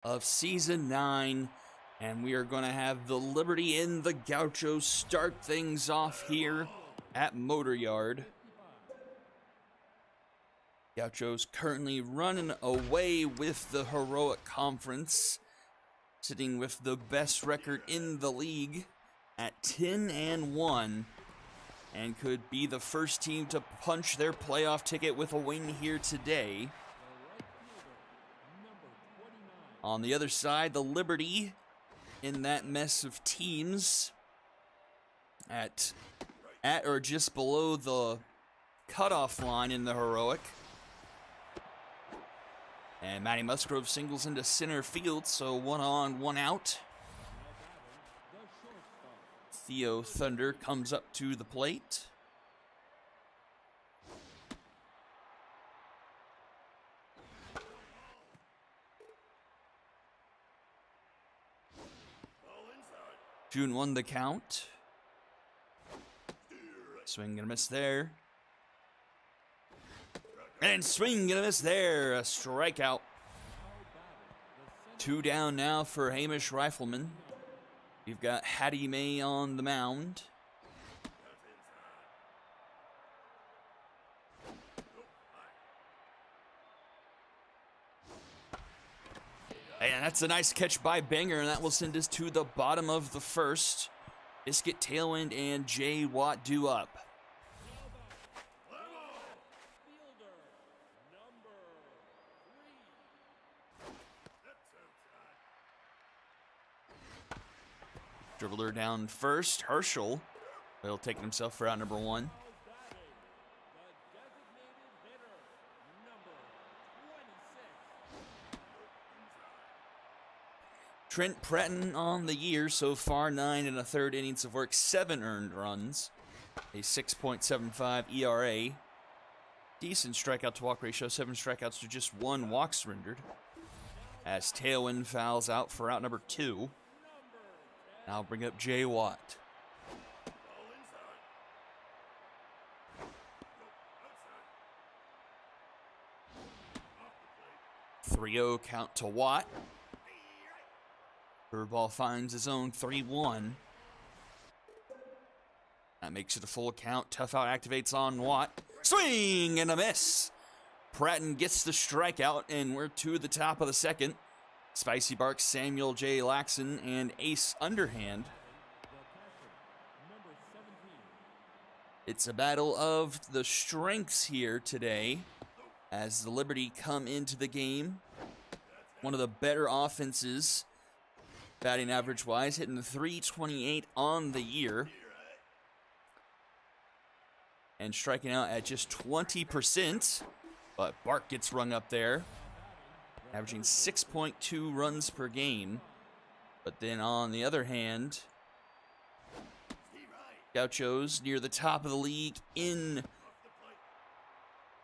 of Season 9. And we are going to have the Liberty and the Gauchos start things off here at Motor Yard. Gauchos currently running away with the Heroic Conference, sitting with the best record in the league at 10-1, and could be the first team to punch their playoff ticket with a win here today. On the other side, the Liberty in that mess of teams at or just below the cutoff line in the Heroic. And Matty Musgrove singles into center field, so 1 on, 1 out. Theo Thunder comes up to the plate. June won the count. Swing and a miss there. And swing and a miss there. A strikeout. 2 down now for Hamish Rifleman. You've got Hattie May on the mound. And that's a nice catch by Banger, and that will send us to the bottom of the first. Biscuit, Tailwind, and Jay Watt due up. Dribbler down first. Herschel will take himself for out number 1. Trent Pretton on the year so far, 9 1/3 innings of work, 7 earned runs, a 6.75 ERA. Decent strikeout to walk ratio, 7 strikeouts to just 1 walk surrendered. As Tailwind fouls out for out number 2. I'll bring up Jay Watt. 3-0 count to Watt. Curveball finds his own 3-1. That makes it a full count. Tough out activates on Watt. Swing and a miss. Pratton gets the strikeout, and we're to the top of the second. Spicy Bark, Samuel J. Laxon, and Ace Underhand. It's a battle of the strengths here today as the Liberty come into the game. One of the better offenses, batting average-wise, hitting the .328 on the year. And striking out at just 20%, but Bark gets rung up there, averaging 6.2 runs per game. But then on the other hand, Gauchos near the top of the league in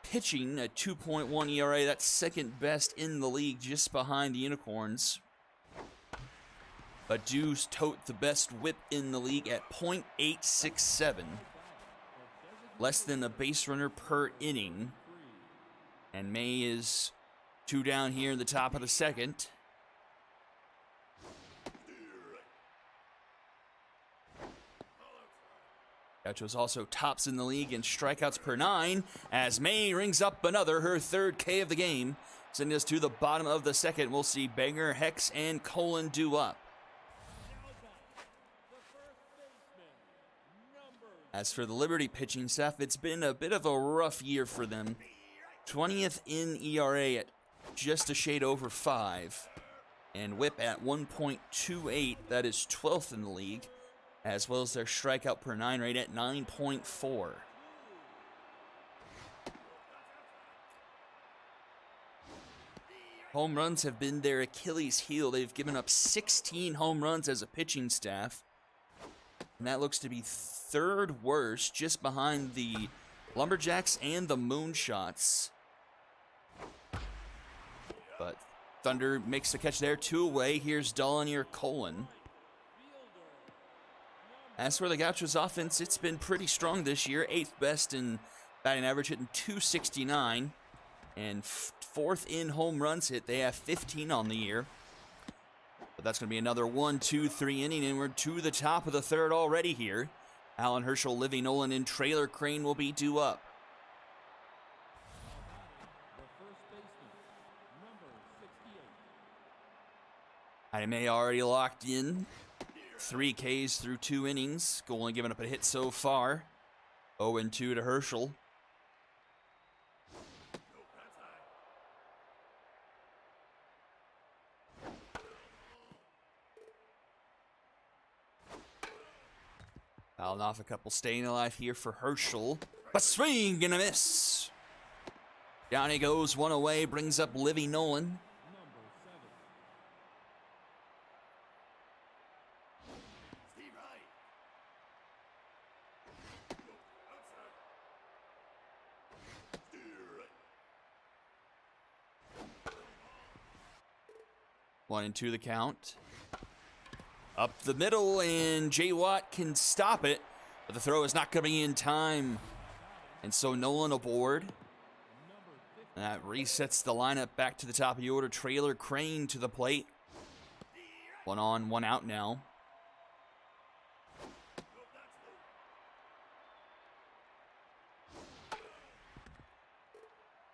pitching at 2.1 ERA. That's second best in the league, just behind the Unicorns. But do tote the best whip in the league at .867. Less than a base runner per inning. And May is 2 down here in the top of the second. Gauchos also tops in the league in strikeouts per 9 as May rings up another, her 3rd K of the game. Sending us to the bottom of the second. We'll see Banger, Hex, and Colin due up. As for the Liberty pitching staff, it's been a bit of a rough year for them. 20th in ERA at just a shade over 5. And whip at 1.28, that is 12th in the league, as well as their strikeout per 9 rate at 9.4. Home runs have been their Achilles heel. They've given up 16 home runs as a pitching staff. And that looks to be 3rd worst, just behind the Lumberjacks and the Moonshots. But Thunder makes the catch there, 2 away. Here's Dolanier Colin. As for the Gauchos offense, it's been pretty strong this year. 8th best in batting average, hitting .269. And 4th in home runs hit. They have 15 on the year. that's going to be another 1, 2, 3 inning, and we're to the top of the third already here. Alan Herschel, Livy Nolan, and Trailer Crane will be due up. Hattie May already locked in. 3 Ks through 2 innings. Only giving up a hit so far. 0-2 to Herschel. Fouling off a couple, staying alive here for Herschel. But swing and a miss. Down he goes, one away, brings up Livy Nolan. One and 2 the count. Up the middle, and Jay Watt can stop it, but the throw is not coming in time. And so Nolan aboard. That resets the lineup back to the top of the order. Trailer Crane to the plate. 1 on, 1 out now.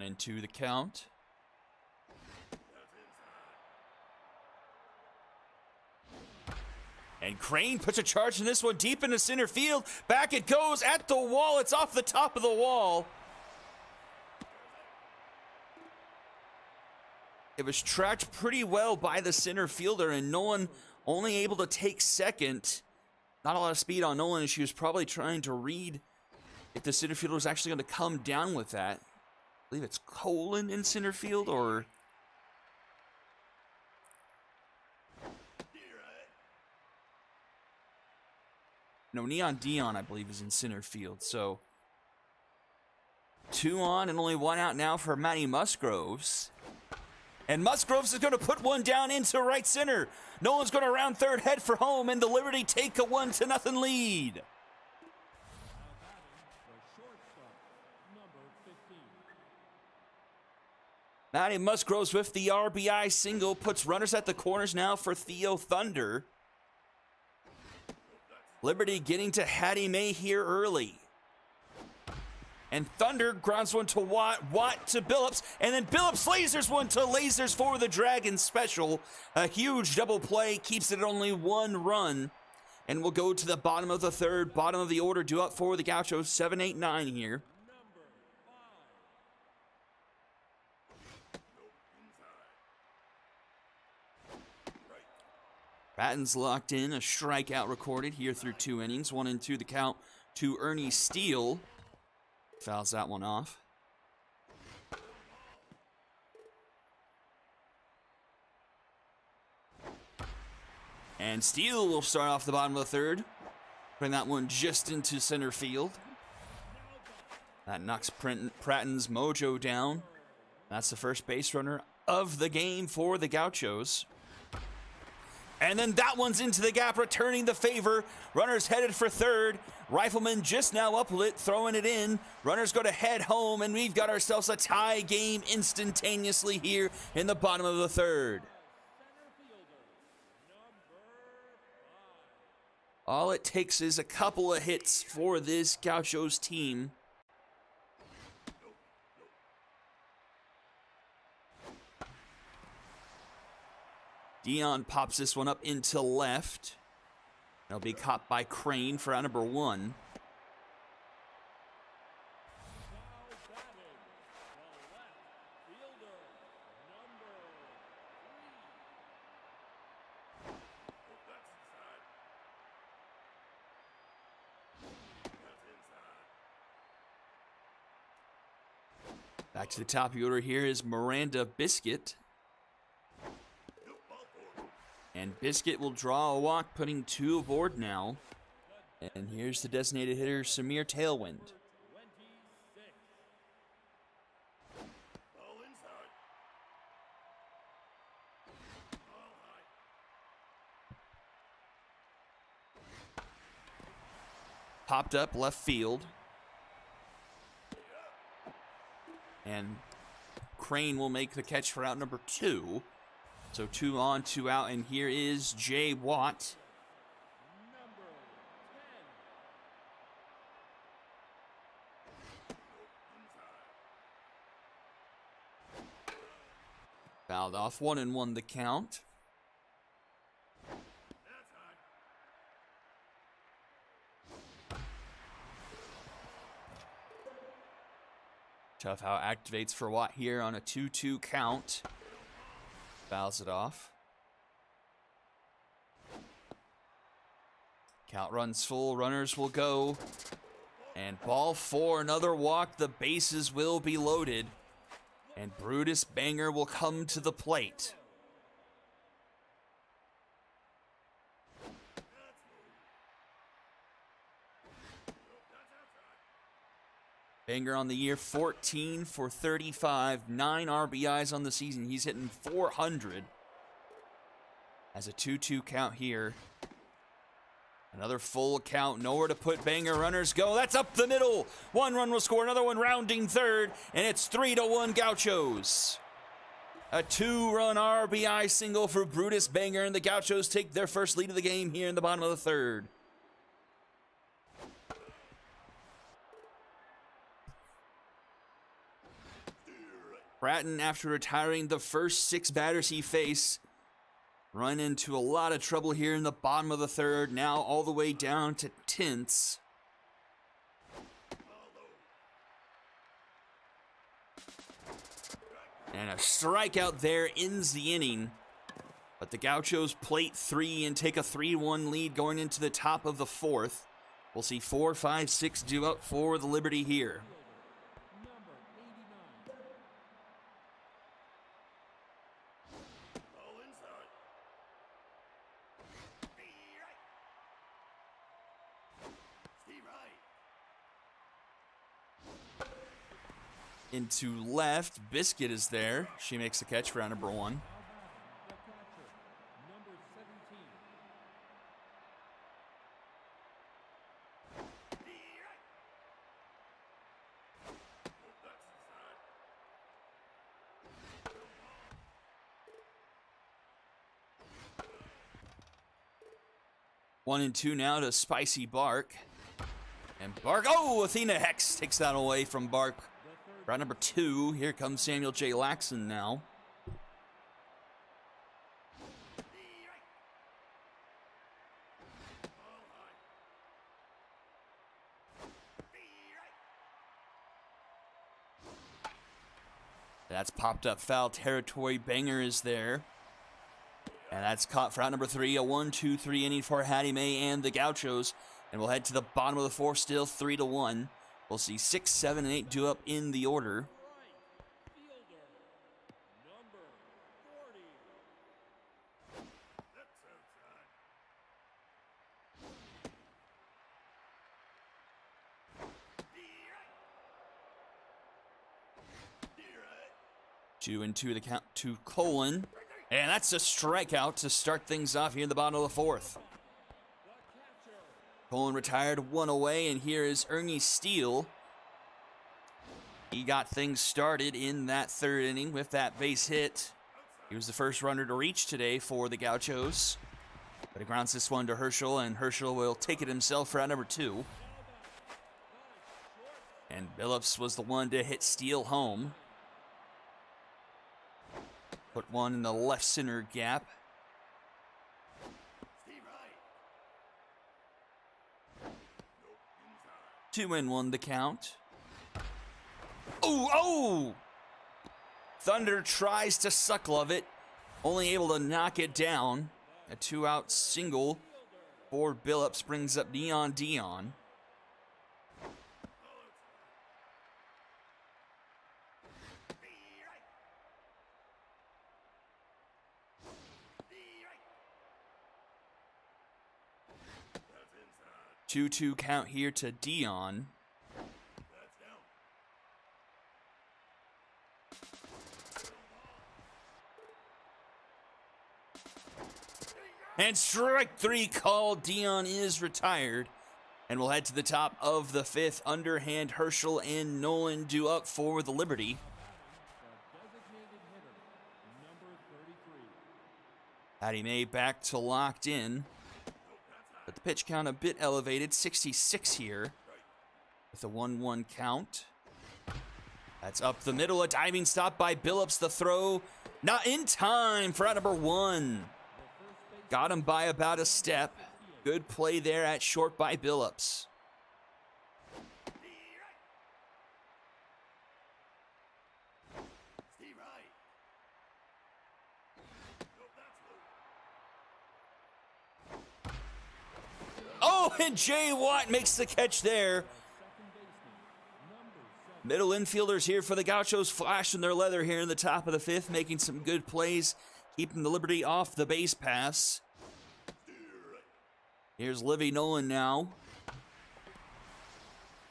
And 2 the count. And Crane puts a charge in this one deep into center field. Back it goes at the wall. It's off the top of the wall. It was tracked pretty well by the center fielder, and Nolan only able to take second. Not a lot of speed on Nolan, and she was probably trying to read if the center fielder was actually going to come down with that. I believe it's Colin in center field, or... No, Neon Dion, I believe, is in center field. So 2 on and only 1 out now for Maddie Musgroves. And Musgroves is going to put one down into right center. Nolan's going to round third, head for home, and the Liberty take a 1-0 lead. Maddie Musgroves with the RBI single puts runners at the corners now for Theo Thunder. Liberty getting to Hattie May here early. And Thunder grounds one to Watt, Watt to Billups, and then Billups lasers one to Lasers for the Dragons special. A huge double play, keeps it at only 1 run. And we'll go to the bottom of the third, bottom of the order, due up for the Gauchos, 7, 8, 9 here. Patton's locked in, a strikeout recorded here through 2 innings. 1 and 2 the count to Ernie Steele. Fouls that one off. And Steele will start off the bottom of the third. Bring that one just into center field. That knocks Pratton's mojo down. That's the first base runner of the game for the Gauchos. And then that one's into the gap, returning the favor. Runners headed for third. Rifleman just now uplit, throwing it in. Runners go to head home, and we've got ourselves a tie game instantaneously here in the bottom of the third. All it takes is a couple of hits for this Gauchos team. Dion pops this one up into left. It'll be caught by Crane for out number 1. Back to the top of the order here is Miranda Biscuit. And Biscuit will draw a walk, putting 2 aboard now. And here's the designated hitter, Samir Tailwind. Popped up left field. And Crane will make the catch for out number 2. So 2 on, 2 out, and here is Jay Watt. Fouled off, 1-1 the count. Tough how it activates for Watt here on a 2-2 count. Fouls it off. Count runs full, runners will go. And ball 4, another walk, the bases will be loaded. And Brutus Banger will come to the plate. Banger on the year, 14 for 35, 9 RBIs on the season. He's hitting 400. As a 2-2 count here. Another full count, nowhere to put Banger. Runners go, that's up the middle. 1 run will score, another one rounding third, and it's 3-1 Gauchos. A 2-run RBI single for Brutus Banger, and the Gauchos take their first lead of the game here in the bottom of the third. Bratton, after retiring the first 6 batters he faced, run into a lot of trouble here in the bottom of the third, now all the way down to 10ths. And a strikeout there ends the inning. But the Gauchos plate 3 and take a 3-1 lead going into the top of the 4th. We'll see 4, 5, 6 due up for the Liberty here. Into left, Biscuit is there. She makes the catch for round number 1. One and 2 now to Spicy Bark. And Bark, oh, Athena Hex takes that away from Bark. Round number 2, here comes Samuel J. Laxon now. That's popped up foul territory. Banger is there. And that's caught for round number 3. A 1-2-3 inning for Hattie Mae and the Gauchos. And we'll head to the bottom of the 4th, still 3-1. We'll see 6, 7, and 8 due up in the order. Two and 2 to count to Colin. And that's a strikeout to start things off here in the bottom of the 4th. Colin retired, 1 away, and here is Ernie Steele. He got things started in that 3rd inning with that base hit. He was the first runner to reach today for the Gauchos. But he grounds this one to Herschel, and Herschel will take it himself for round number 2. And Billups was the one to hit Steele home. Put one in the left center gap. 2-1 the count. Oh! Thunder tries to suck-glove it. Only able to knock it down. A 2-out single for Billups brings up Neon Dion. Two count here to Dion. And strike 3 called. Dion is retired. And we'll head to the top of the 5th. Underhand Herschel and Nolan due up for the Liberty. Hattie May back to locked in. But the pitch count a bit elevated, 66 here. With a 1-1 count. That's up the middle, a diving stop by Billups. The throw, not in time for out number 1. Got him by about a step. Good play there at short by Billups. Oh, and Jay Watt makes the catch there. Middle infielders here for the Gauchos flashing their leather here in the top of the 5th, making some good plays, keeping the Liberty off the base pass. Here's Livy Nolan now.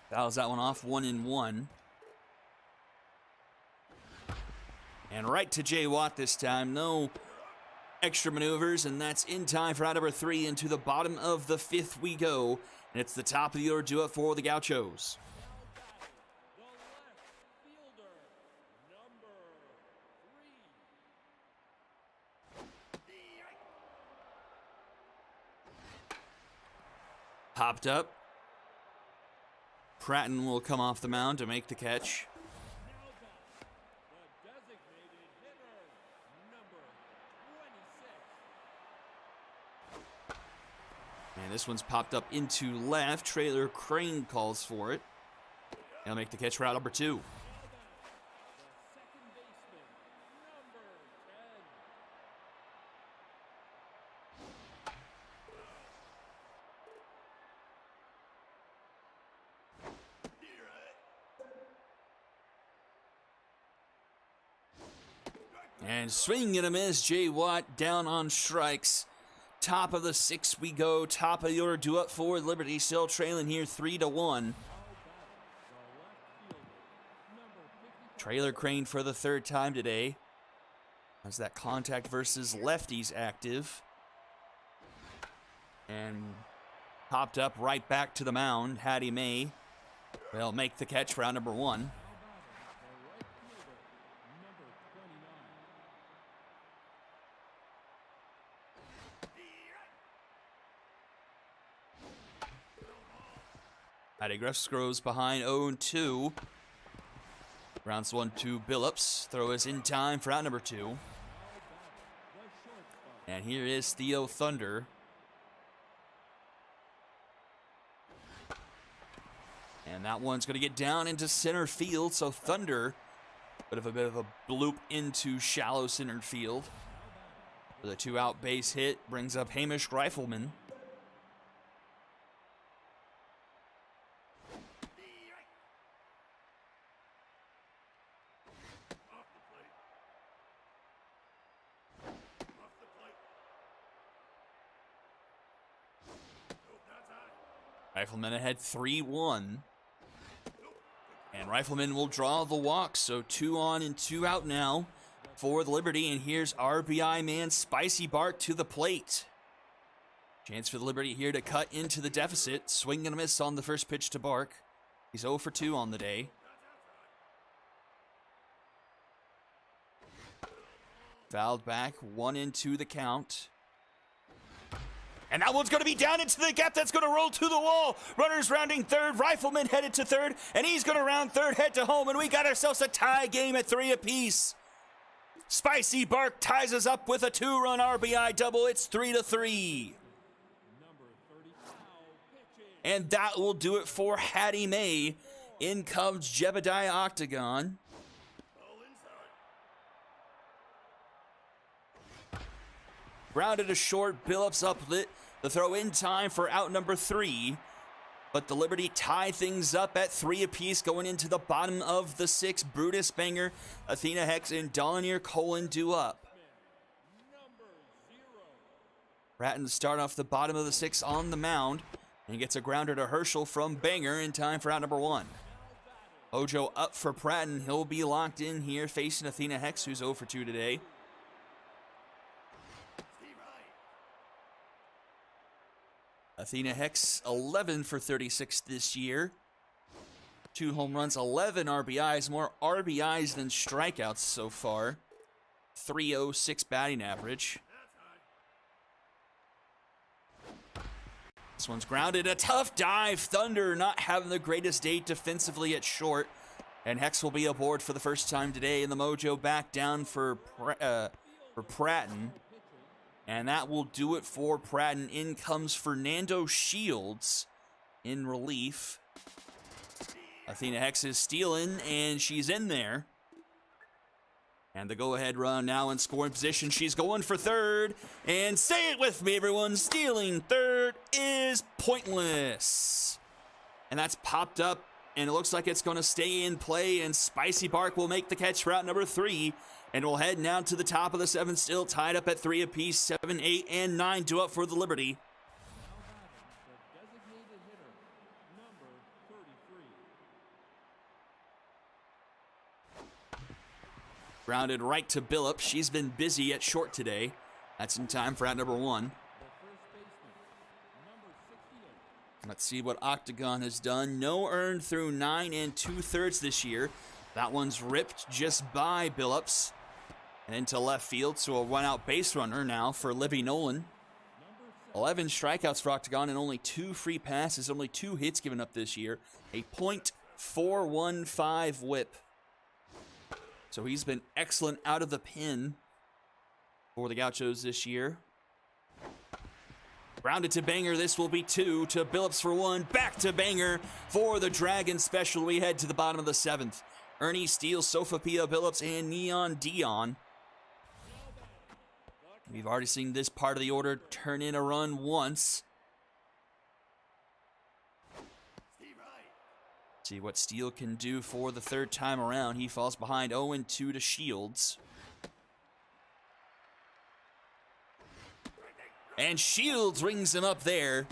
Fouls that one off, 1-1. And right to Jay Watt this time. No extra maneuvers, and that's in time for out number 3. Into the bottom of the 5th we go. And it's the top of the order due up for the Gauchos. Popped up. Pratton will come off the mound to make the catch. And this one's popped up into left. Trailer Crane calls for it. He'll make the catch for out number 2. And swing and a miss. Jay Watt down on strikes. Top of the 6th we go. Top of the order due up for Liberty. Still trailing here 3-1. Trailer Crane for the 3rd time today. As that contact versus lefties active. And popped up right back to the mound. Hattie May will make the catch for out number 1. Hattie grows behind 0-2. Rounds 1-2 Billups. Throw is in time for out number 2. And here is Theo Thunder. And that one's going to get down into center field. So Thunder, bit of a bloop into shallow center field. For the 2-out base hit, brings up Hamish Rifleman. Rifleman ahead 3-1. And Rifleman will draw the walk. So 2 on and 2 out now for the Liberty. And here's RBI man Spicy Bark to the plate. Chance for the Liberty here to cut into the deficit. Swing and a miss on the first pitch to Bark. He's 0 for 2 on the day. Fouled back, 1-2 the count. And that one's going to be down into the gap. That's going to roll to the wall. Runners rounding 3rd. Rifleman headed to 3rd. And he's going to round 3rd, head to home. And we got ourselves a tie game at 3 apiece. Spicy Bark ties us up with a 2-run RBI double. It's 3-3. And that will do it for Hattie May. In comes Jebediah Octagon. Grounded to short, Billups uplit. The throw in time for out number 3. But the Liberty tie things up at 3 apiece going into the bottom of the 6th. Brutus Banger, Athena Hex, and Dolanier Colin due up. Bratton start off the bottom of the 6th on the mound. And gets a grounder to Herschel from Banger in time for out number 1. Ojo up for Bratton. He'll be locked in here facing Athena Hex, who's 0 for 2 today. Athena Hex, 11 for 36 this year. 2 home runs, 11 RBIs. More RBIs than strikeouts so far. .306 batting average. This one's grounded. A tough dive. Thunder not having the greatest day defensively at short. And Hex will be aboard for the first time today. And the mojo back down for Pratton. And that will do it for Pratton. In comes Fernando Shields in relief. Athena Hex is stealing, and she's in there. And the go-ahead run now in scoring position. She's going for third. And say it with me, everyone. Stealing third is pointless. And that's popped up, and it looks like it's going to stay in play. And Spicy Bark will make the catch for route number 3. And we'll head now to the top of the 7th, still tied up at 3 apiece. 7, 8, and 9 due up for the Liberty. Grounded right to Billup. She's been busy at short today. That's in time for route number 1. Let's see what Octagon has done. No earned through 9 2/3 this year. That one's ripped just by Billups. And into left field, so a one-out base runner now for Livy Nolan. 11 strikeouts for Octagon and only 2 free passes, only 2 hits given up this year. A .415 whip. So he's been excellent out of the pen for the Gauchos this year. Grounded to Banger. This will be 2 to Billups for 1. Back to Banger for the Dragon special. We head to the bottom of the 7th. Ernie Steele, Sophia Billups, and Neon Dion. We've already seen this part of the order turn in a run once. See what Steele can do for the 3rd time around. He falls behind 0-2 to Shields. And Shields rings him up there.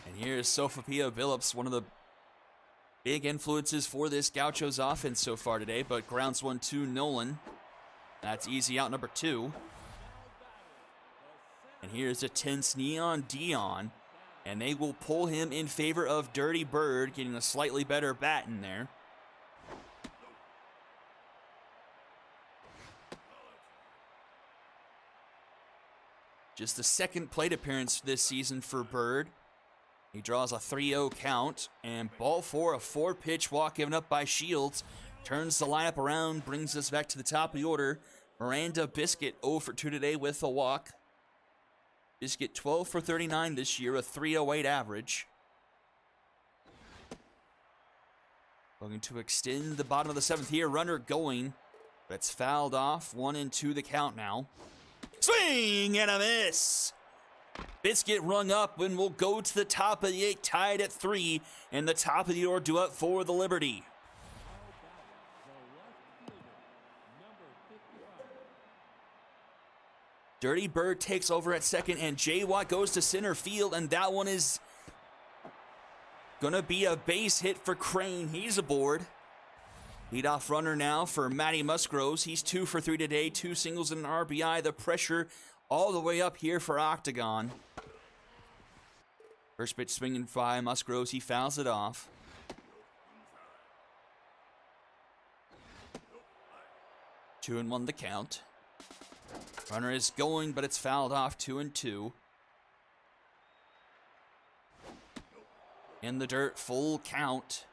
And here's Sophia Billups, one of the big influences for this Gauchos offense so far today, but grounds 1-2 Nolan. That's easy out number 2. And here's a tense Neon Dion, and they will pull him in favor of Dirty Bird, getting a slightly better bat in there. Just the 2nd plate appearance this season for Bird. He draws a 3-0 count, and ball 4, a 4-pitch walk given up by Shields. Turns the lineup around, brings us back to the top of the order. Miranda Biscuit 0 for 2 today with a walk. Biscuit 12 for 39 this year, a 308 average. Looking to extend the bottom of the 7th here. Runner going, but it's fouled off. 1-2 the count now. Swing and a miss. Biscuit rung up and will go to the top of the 8, tied at 3, and the top of the order due up for the Liberty. Dirty Bird takes over at 2nd, and J. Watt goes to center field, and that one is gonna be a base hit for Crane. He's aboard. Leadoff runner now for Matty Musgroves. He's 2 for 3 today, 2 singles and an RBI. The pressure all the way up here for Octagon. First pitch swinging by Musgroves. He fouls it off. 2-1 the count. Runner is going, but it's fouled off. 2-2. In the dirt, full count.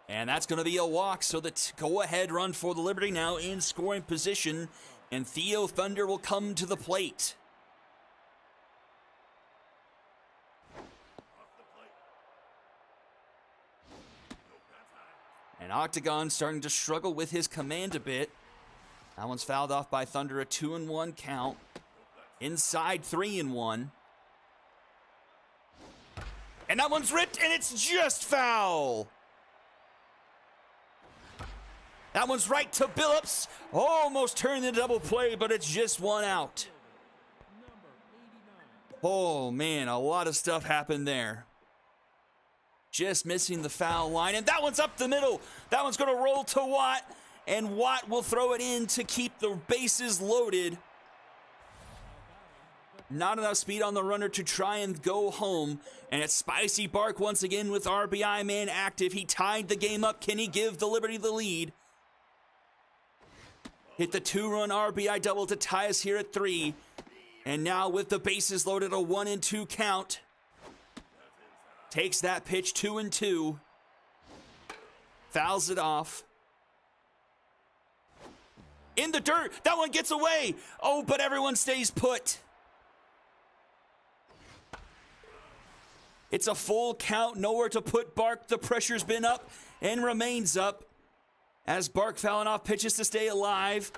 And that's going to be a walk, so the go-ahead run for the Liberty now in scoring position, and Theo Thunder will come to the plate. And Octagon starting to struggle with his command a bit. That one's fouled off by Thunder, a 2-1 count. Inside 3-1. And that one's ripped, and it's just foul. That one's right to Billups. Almost turned the double play, but it's just 1 out. Oh, man, a lot of stuff happened there. Just missing the foul line, and that one's up the middle. That one's going to roll to Watt, and Watt will throw it in to keep the bases loaded. Not enough speed on the runner to try and go home. And it's Spicy Bark once again with RBI man active. He tied the game up. Can he give the Liberty the lead? Hit the 2-run RBI double to tie us here at 3. And now with the bases loaded, a 1-2 count. Takes that pitch 2-2. Fouls it off. In the dirt. That one gets away. Oh, but everyone stays put. It's a full count. Nowhere to put Bark. The pressure's been up and remains up as Bark fouling off pitches to stay alive.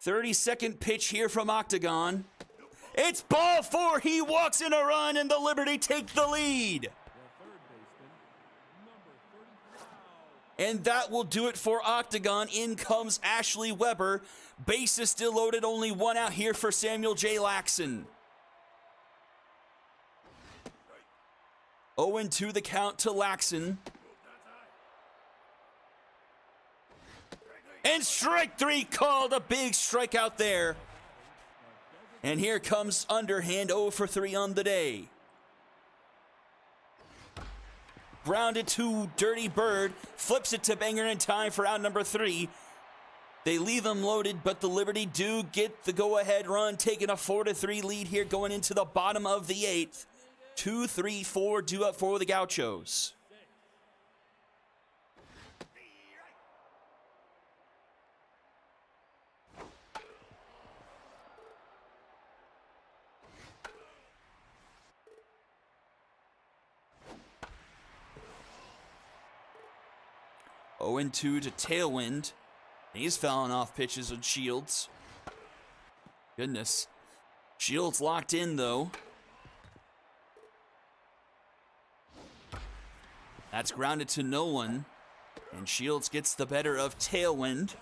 32nd pitch here from Octagon. It's ball 4. He walks in a run and the Liberty take the lead. And that will do it for Octagon. In comes Ashley Weber. Base is still loaded. Only 1 out here for Samuel J. Laxon. 0-2 the count to Laxon. And strike 3 called. A big strikeout there. And here comes underhand 0 for 3 on the day. Grounded to Dirty Bird. Flips it to Banger in time for out number 3. They leave him loaded, but the Liberty do get the go-ahead run, taking a 4-3 lead here going into the bottom of the 8th. 2-3-4 due up for the Gauchos. Oh, 0-2 to Tailwind. He's fouling off pitches with Shields. Goodness. Shields locked in, though. That's grounded to no one. And Shields gets the better of Tailwind.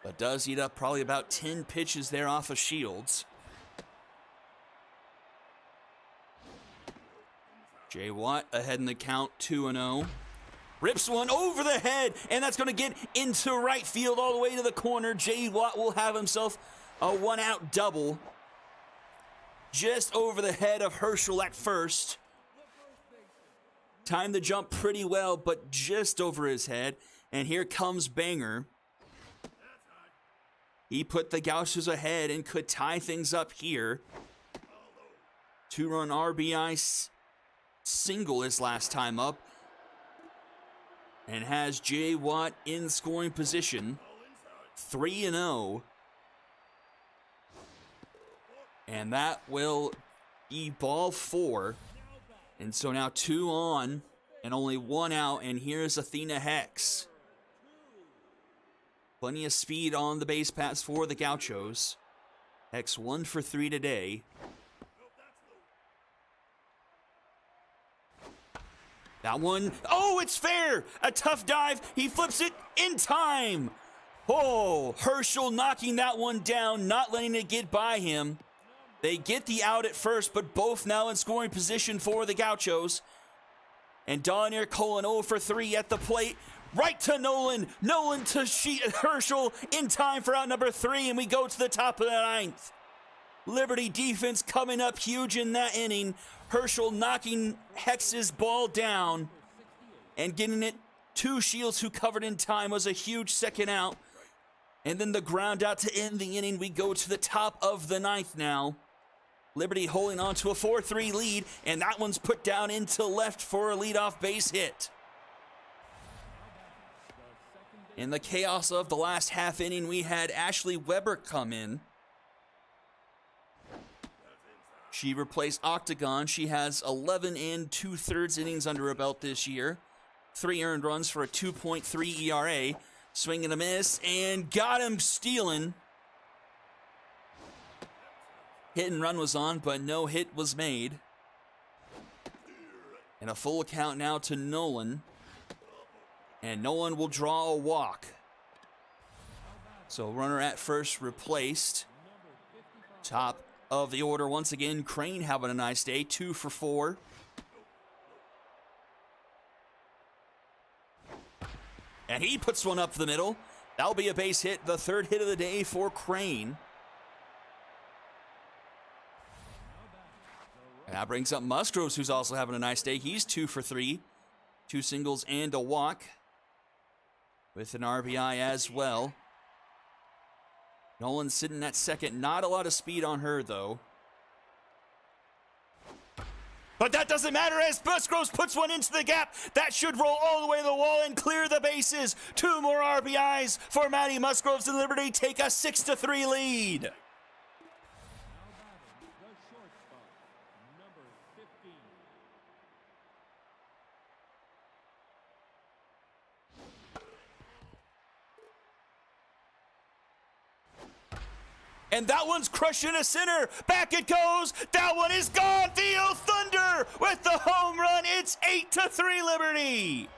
But does eat up probably about 10 pitches there off of Shields. Jay Watt ahead in the count, 2-0. Rips one over the head, and that's going to get into right field all the way to the corner. Jay Watt will have himself a 1-out double. Just over the head of Herschel at first. Timed the jump pretty well, but just over his head. And here comes Banger. He put the Gauchos ahead and could tie things up here. 2-run RBI single his last time up. And has Jay Watt in scoring position. 3-0. And that will be ball 4. And so now 2 on and only 1 out. And here's Athena Hex. Plenty of speed on the base pass for the Gauchos. Hex 1 for 3 today. That one, oh, it's fair. A tough dive. He flips it in time. Oh, Herschel knocking that one down, not letting it get by him. They get the out at first, but both now in scoring position for the Gauchos. And Donier Colin 0 for 3 at the plate. Right to Nolan. Nolan to Herschel in time for out number 3, and we go to the top of the 9th. Liberty defense coming up huge in that inning. Herschel knocking Hex's ball down and getting it to Shields, who covered in time, was a huge second out. And then the ground out to end the inning. We go to the top of the 9th now. Liberty holding on to a 4-3 lead, and that one's put down into left for a leadoff base hit. In the chaos of the last half inning, we had Ashley Weber come in. She replaced Octagon. She has 11 2/3 innings under her belt this year. 3 earned runs for a 2.3 ERA. Swing and a miss, and got him stealing. Hit and run was on, but no hit was made. And a full count now to Nolan. And Nolan will draw a walk. So runner at first replaced. Top of the order once again, Crane having a nice day, 2 for 4. And he puts one up the middle. That'll be a base hit, the 3rd hit of the day for Crane. That brings up Musgroves, who's also having a nice day. He's 2 for 3. 2 singles and a walk. With an RBI as well. Nolan's sitting at second. Not a lot of speed on her, though. But that doesn't matter as Musgroves puts one into the gap. That should roll all the way to the wall and clear the bases. 2 more RBIs for Matty Musgroves, and Liberty take a 6-3 lead. And that one's crushing a center. Back it goes. That one is gone. Theo Thunder with the home run. It's 8-3 Liberty.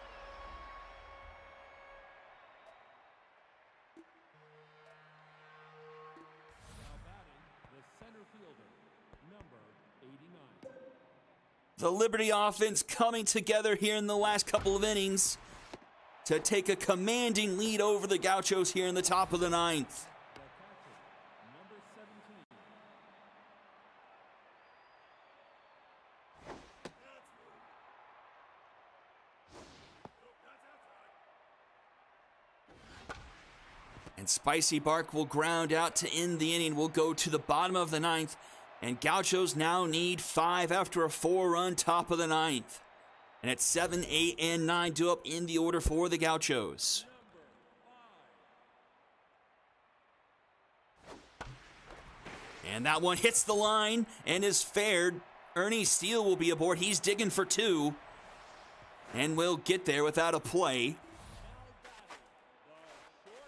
The Liberty offense coming together here in the last couple of innings to take a commanding lead over the Gauchos here in the top of the 9th. And Spicy Bark will ground out to end the inning. We'll go to the bottom of the 9th. And Gauchos now need 5 after a 4-run top of the 9th. And it's 7, 8, and 9 due up in the order for the Gauchos. And that one hits the line and is fared. Ernie Steele will be aboard. He's digging for 2. And will get there without a play.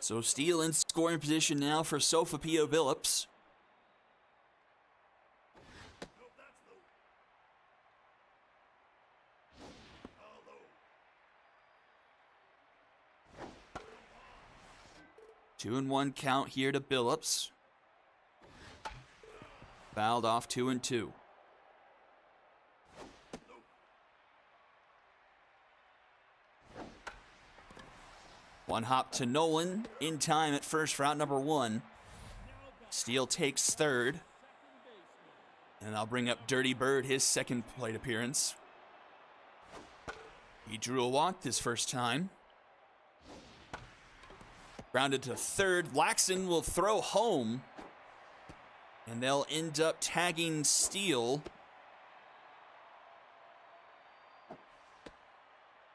So Steele in scoring position now for Sofapio Billups. Two and 1 count here to Billups. Fouled off 2-2. One hop to Nolan, in time at first for out number 1. Steele takes third. And I'll bring up Dirty Bird, his second plate appearance. He drew a walk this first time. Grounded to third. Laxon will throw home. And they'll end up tagging Steele.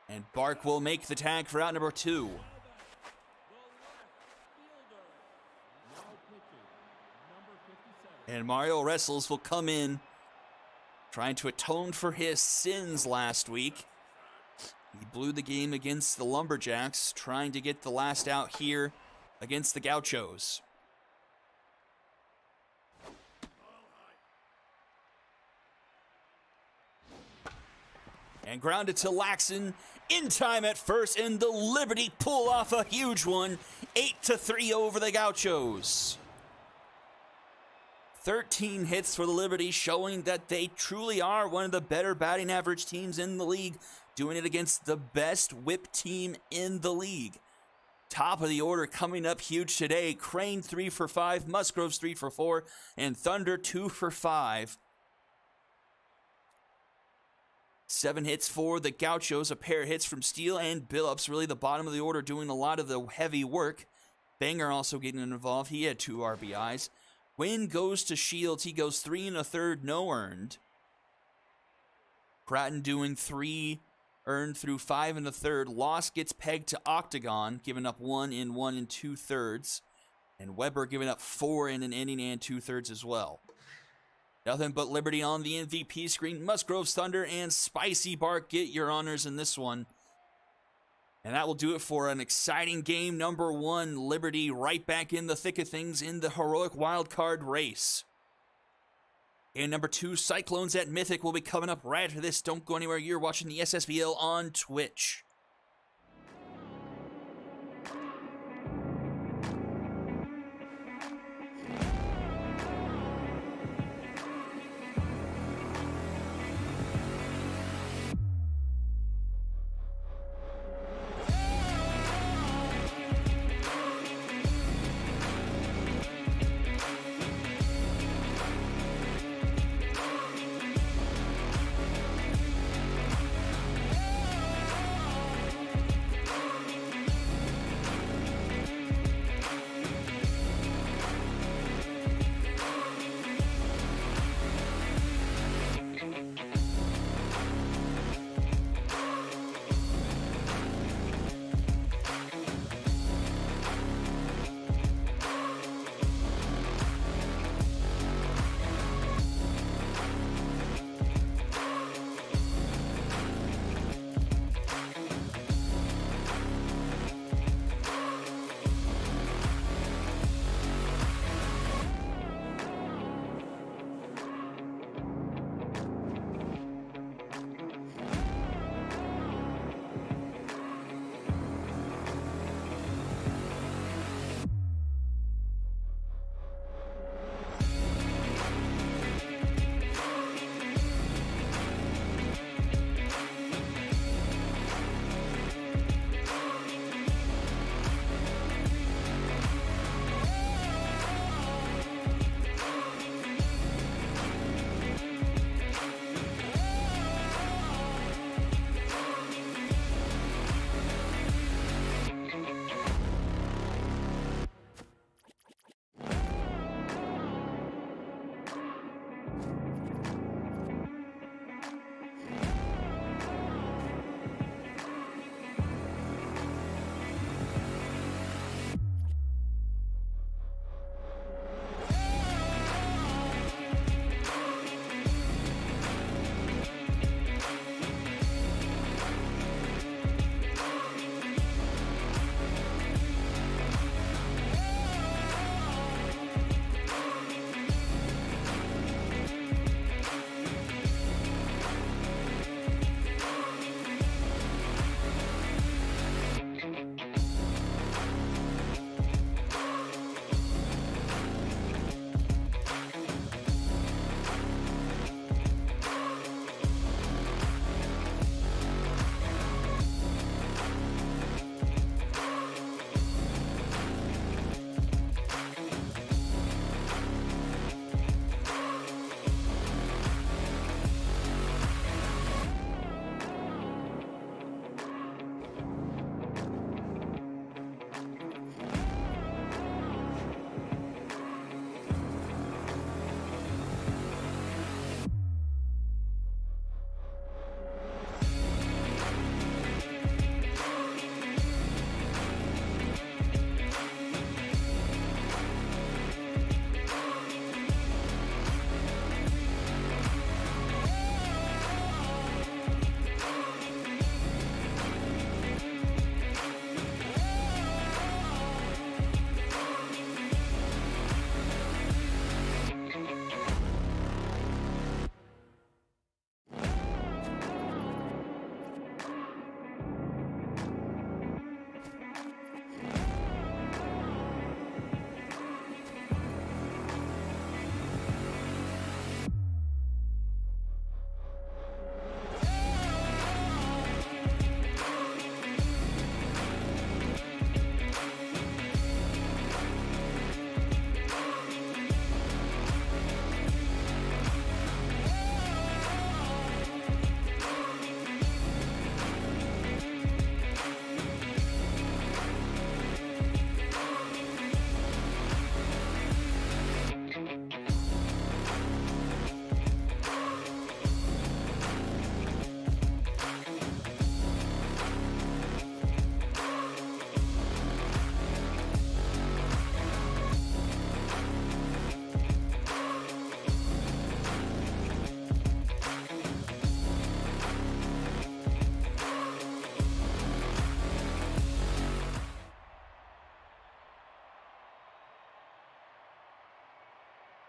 And Bark will make the tag for out number 2. And Mario Wrestles will come in, trying to atone for his sins last week. He blew the game against the Lumberjacks, trying to get the last out here against the Gauchos. And grounded to Laxon, in time at first, and the Liberty pull off a huge one. 8-3 over the Gauchos. 13 hits for the Liberty, showing that they truly are one of the better batting average teams in the league, doing it against the best whip team in the league. Top of the order coming up huge today. Crane 3 for 5, Musgroves 3 for 4, and Thunder 2 for 5. 7 hits for the Gauchos, a pair of hits from Steele and Billups, really the bottom of the order doing a lot of the heavy work. Banger also getting involved. He had 2 RBIs. Win goes to Shields. He goes 3 1/3, no earned. Pratton doing 3 earned through 5 1/3. Loss gets pegged to Octagon, giving up 1 in 1 2/3. And Weber giving up 4 in an inning and 2/3 as well. Nothing but Liberty on the MVP screen. Musgroves, Thunder, and Spicy Bark get your honors in this one. And that will do it for an exciting game number 1. Liberty right back in the thick of things in the heroic wild card race. Game number 2, Cyclones at Mythic will be coming up right after this. Don't go anywhere. You're watching the SSBL on Twitch.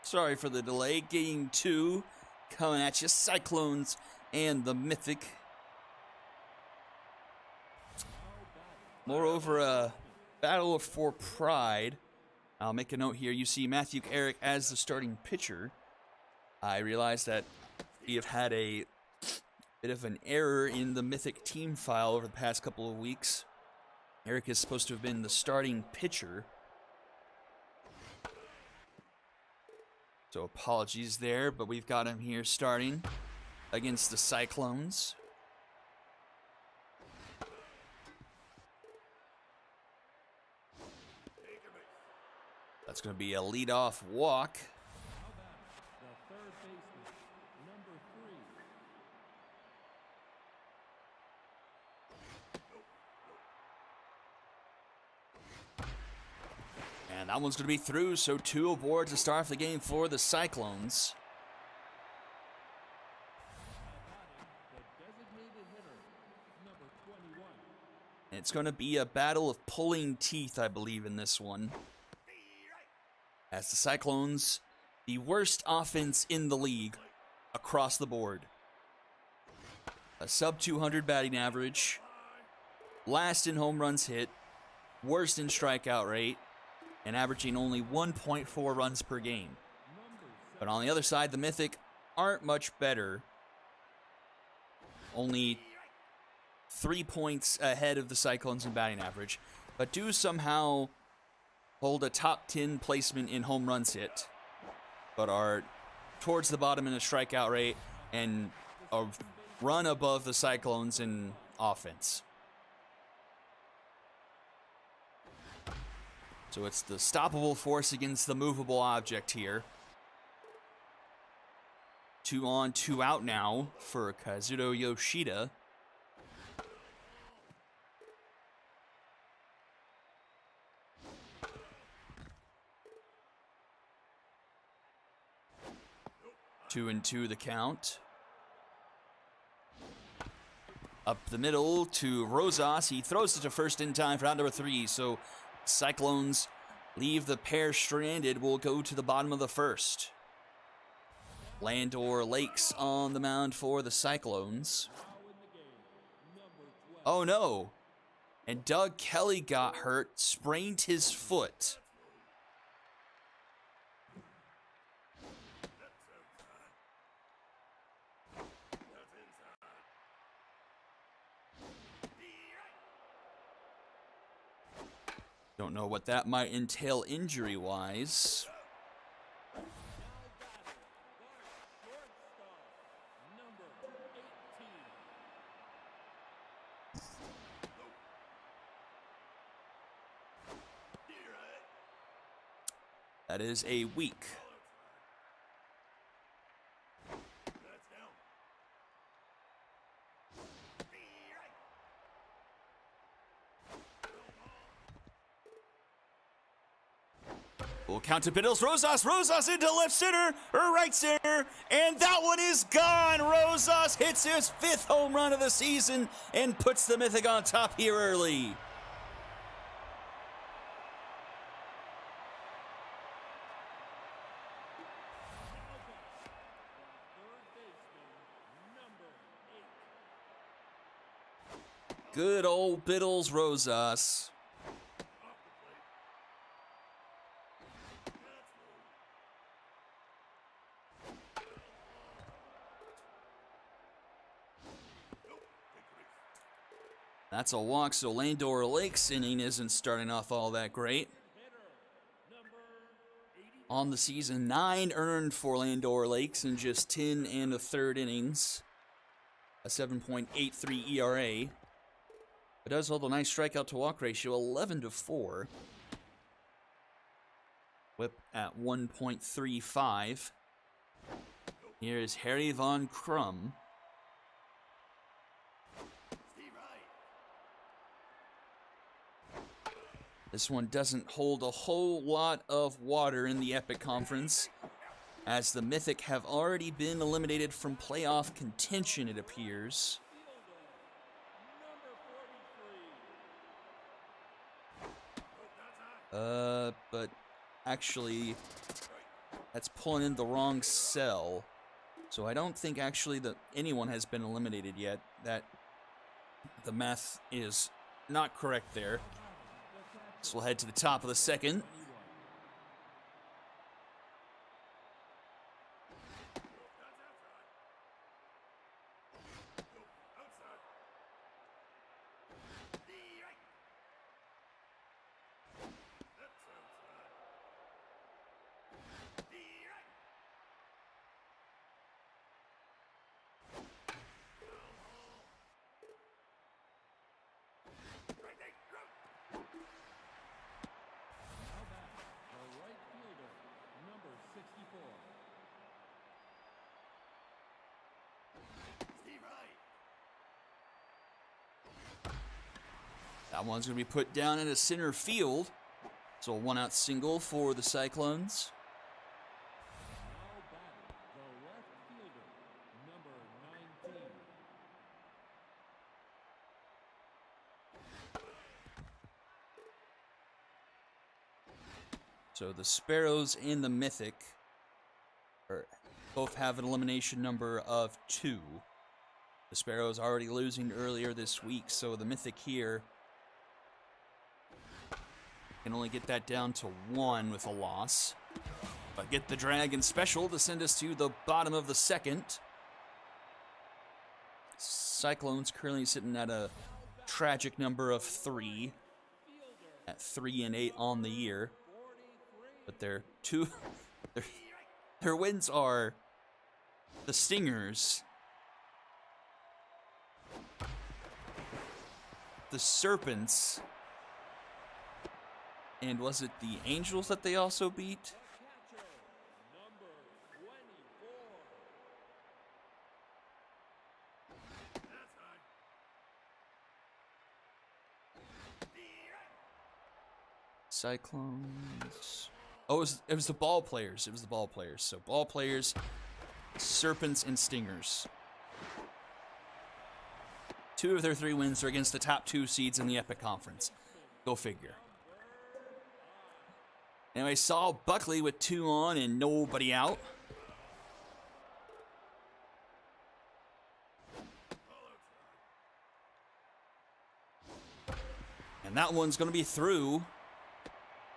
Sorry for the delay. Game 2 coming at you. Cyclones and the Mythic. Moreover, a battle for pride. I'll make a note here. You see Matthew Eric as the starting pitcher. I realize that we have had a bit of an error in the Mythic team file over the past couple of weeks. Eric is supposed to have been the starting pitcher. So apologies there, but we've got him here starting against the Cyclones. That's going to be a leadoff walk. And that one's going to be through, so 2 aboard to start the game for the Cyclones. And it's going to be a battle of pulling teeth, I believe, in this one. As the Cyclones, the worst offense in the league across the board. A sub-200 batting average, last in home runs hit, worst in strikeout rate, and averaging only 1.4 runs per game. But on the other side, the Mythic aren't much better. Only 3 points ahead of the Cyclones in batting average, but do somehow hold a top 10 placement in home runs hit, but are towards the bottom in a strikeout rate and a run above the Cyclones in offense. So it's the stoppable force against the movable object here. 2 on, 2 out now for Kazuto Yoshida. Two and 2 the count. Up the middle to Rosas. He throws it to first in time for out number 3. So Cyclones leave the pair stranded. We'll go to the bottom of the first. Landor Lakes on the mound for the Cyclones. Oh no. And Doug Kelly got hurt, sprained his foot. Don't know what that might entail injury-wise. That is a week. We'll count to Biddles. Rosas into left center, or right center, and that one is gone. Rosas hits his 5th home run of the season and puts the Mythic on top here early. Good old Biddles Rosas. That's a walk, so Landor Lakes' inning isn't starting off all that great. On the season, 9 earned for Landor Lakes in just 10 1/3 innings. A 7.83 ERA. It does hold a nice strikeout to walk ratio, 11-4. Whip at 1.35. Here is Harry Von Crum. This one doesn't hold a whole lot of water in the Epic Conference, as the Mythic have already been eliminated from playoff contention, it appears. But actually, That's pulling in the wrong cell. So I don't think actually that anyone has been eliminated yet. That the math is not correct there. So we'll head to the top of the second. That one's going to be put down into center field. So a one-out single for the Cyclones. So the Sparrows and the Mythic both have an elimination number of 2. The Sparrows already losing earlier this week, so the Mythic here can only get that down to 1 with a loss. But get the Dragon special to send us to the bottom of the second. Cyclones currently sitting at a tragic number of 3. At 3-8 on the year. But their wins are the Stingers, the Serpents, and was it the Angels that they also beat? Cyclones. Oh, it was the Ball Players. It was the Ball Players. So Ball Players, Serpents, and Stingers. 2 of their 3 wins are against the top 2 seeds in the Epic Conference. Go figure. Anyway, Saul Buckley with 2 on and nobody out. And that one's going to be through.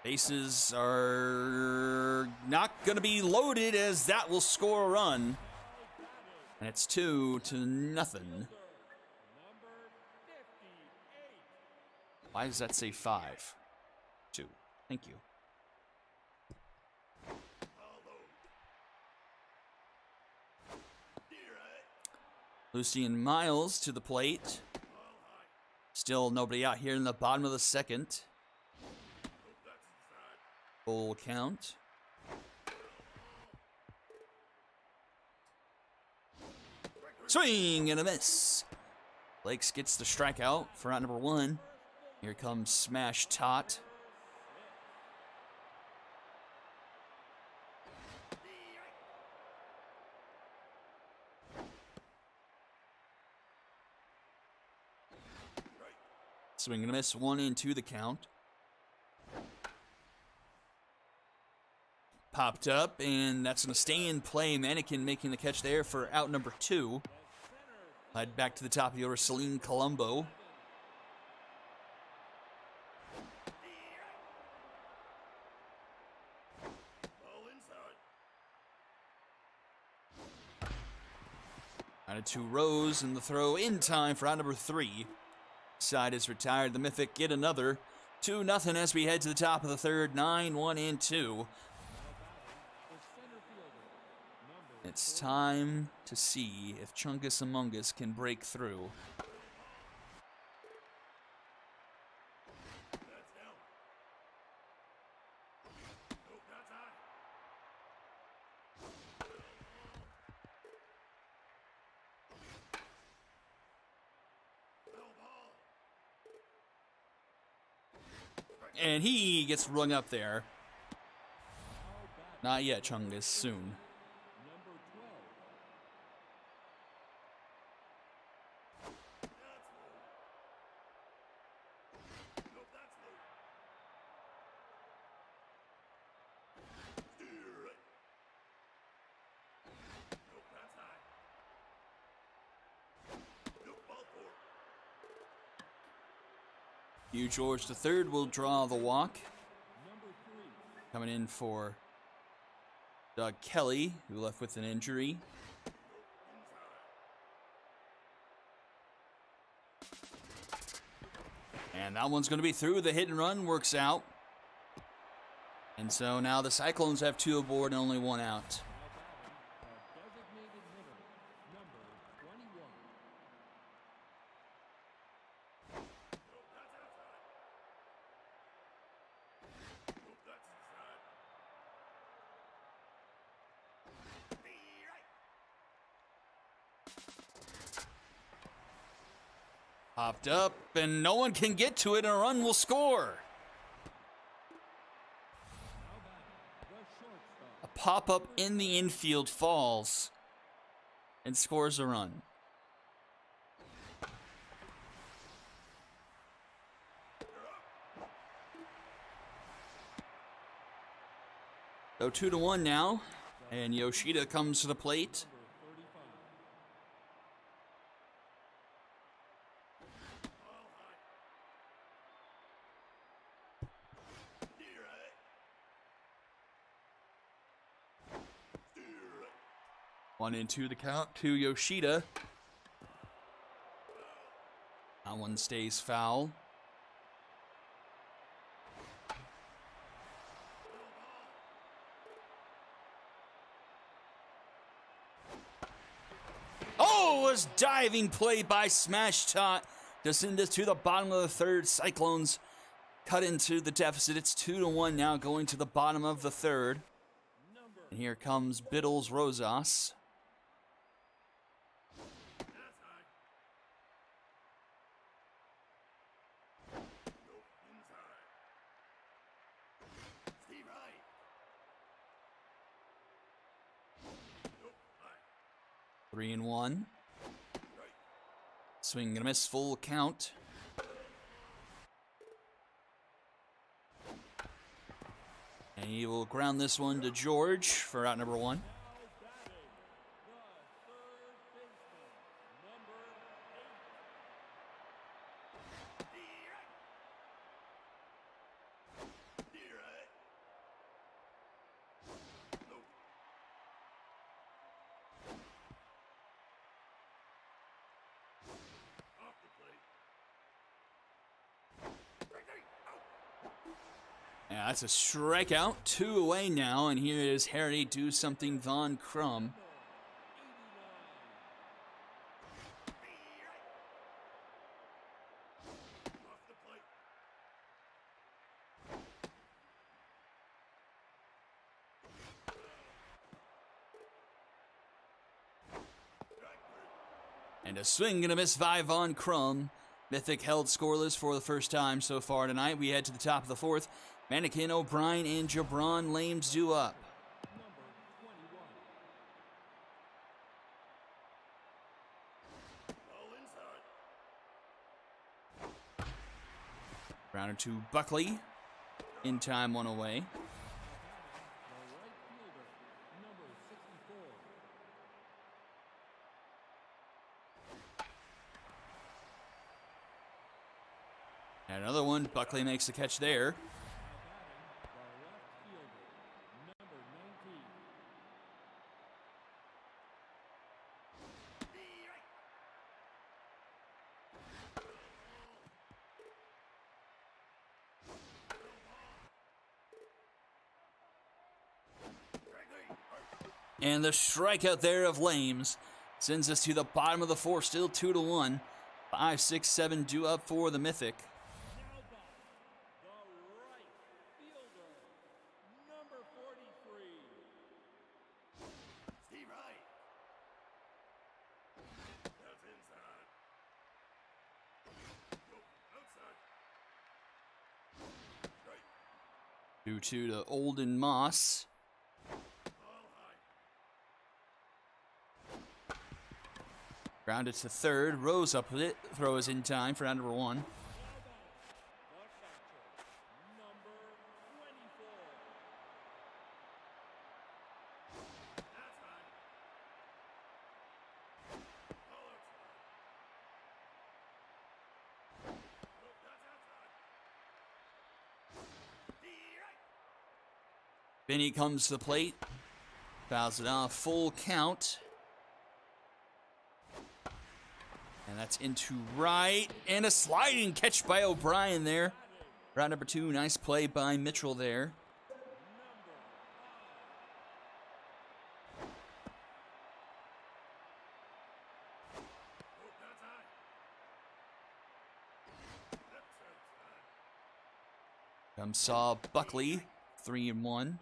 Bases are not going to be loaded as that will score a run. And it's 2-0. Why does that say 5? 2. Thank you. Lucian Miles to the plate. Still nobody out here in the bottom of the second. Full count. Swing and a miss. Lakes gets the strikeout for out number 1. Here comes Smash Tot. Swing and a miss, 1-2 the count. Popped up, and that's going to stay in play. Mannequin making the catch there for out number 2. Head back to the top of the order, Celine Colombo. Out of 2 rows, and the throw in time for out number 3. Side is retired. The Mythic get another 2-0 as we head to the top of the third. 9-1-2. It's time to see if Chungus Among Us can break through. And he gets rung up there. Not yet, Chungus. Soon. Hugh George III will draw the walk. Coming in for Doug Kelly, who left with an injury. And that one's going to be through. The hit and run works out. And so now the Cyclones have 2 aboard and only 1 out. Popped up, and no one can get to it, and a run will score. A pop-up in the infield falls and scores a run. So 2-1 now, and Yoshida comes to the plate. One and two the count to Yoshida. That one stays foul. Oh, it was diving play by Smash Tot to send us to the bottom of the third. Cyclones cut into the deficit. It's 2-1 now, going to the bottom of the third. And here comes Biddles Rosas. Three and one. Swing and a miss, full count. And he will ground this one to George for out number one. Yeah, that's a strikeout. 2 away now, and here is Harry Do Something Von Crum. And a swing and a miss by Von Crum. Mythic held scoreless for the first time so far tonight. We head to the top of the fourth. Mannequin, O'Brien, and Jabron Lames due up. Grounder to Buckley. In time, one away. And another one. Buckley makes the catch there. And the strikeout there of Lames sends us to the bottom of the fourth, still 2-1. 5, 6, 7 due up for the Mythic. Due to the Olden Moss. Grounded to third. Rose up with it. Throws in time for round number one. Benny comes to the plate. Fouls it off. Full count. And that's into right. And a sliding catch by O'Brien there. Round number 2. Nice play by Mitchell there. Saw Buckley, 3-1.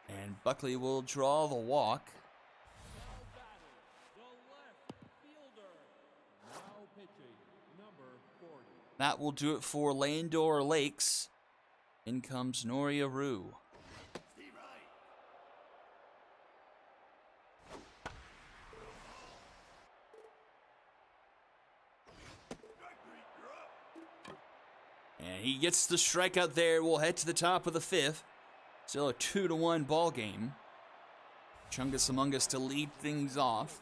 And Buckley will draw the walk. That will do it for Landor Lakes. In comes Noria Rue. And he gets the strikeout there. We'll head to the top of the 5th. Still a 2-1 ball game. Chungus Among Us to lead things off.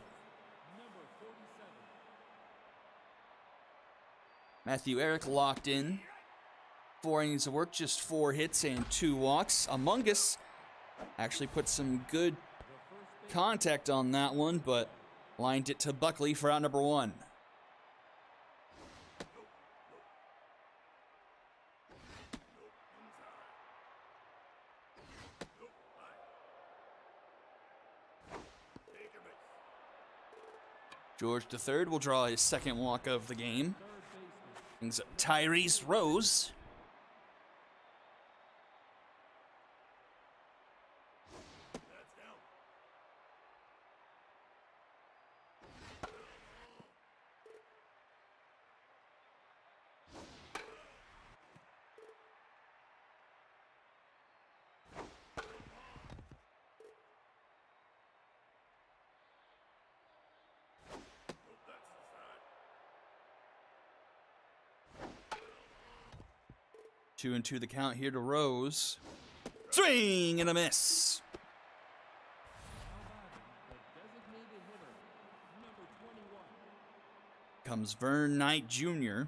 Matthew Eric locked in. 4 innings of work, just 4 hits and 2 walks. Among Us actually put some good contact on that one, but lined it to Buckley for out number 1. George III will draw his 2nd walk of the game. Brings up Tyrese Rose. Two and two the count here to Rose. Swing and a miss. Comes Vern Knight Jr.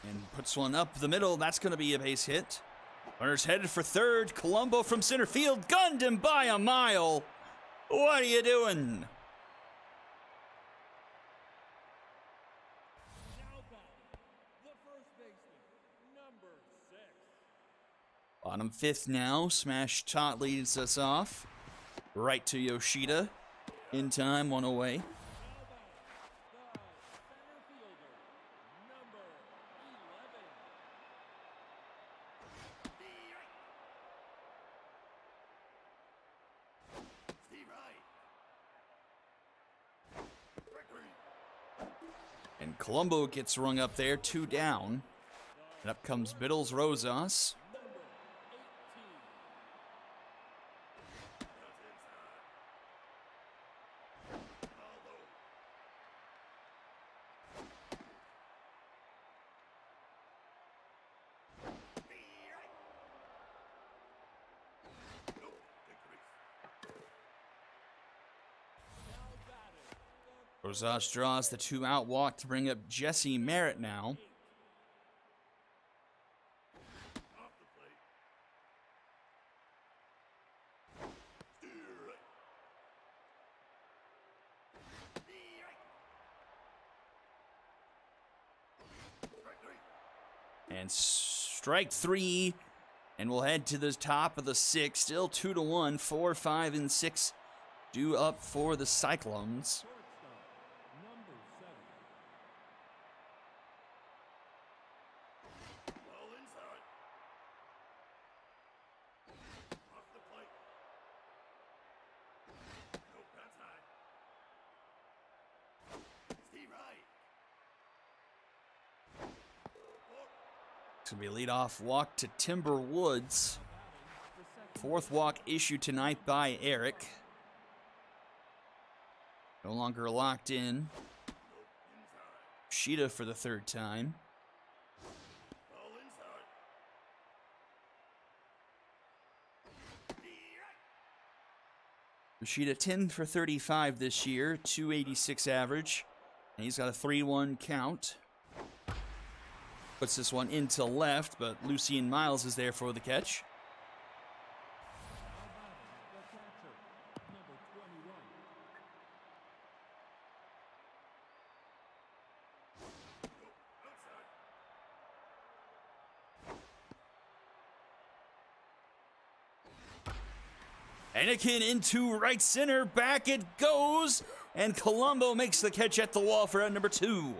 And puts one up the middle. That's going to be a base hit. Runner's headed for third. Colombo from center field. Gunned him by a mile. What are you doing? Bottom 5th now. Smash Tot leads us off. Right to Yoshida. In time, one away. And Colombo gets rung up there, 2 down. And up comes Biddles Rosas. Rosas draws the 2-out walk to bring up Jesse Merritt now. And strike 3, and we'll head to the top of the 6th. Still 2-1, 4, 5, and 6 due up for the Cyclones. It's going to be a leadoff walk to Timber Woods. 4th walk issued tonight by Eric. No longer locked in. Yoshida for the 3rd time. Yoshida 10 for 35 this year, 286 average. And he's got a 3-1 count. Puts this one into left, but Lucien Miles is there for the catch. Anakin into right center, back it goes, and Colombo makes the catch at the wall for number 2.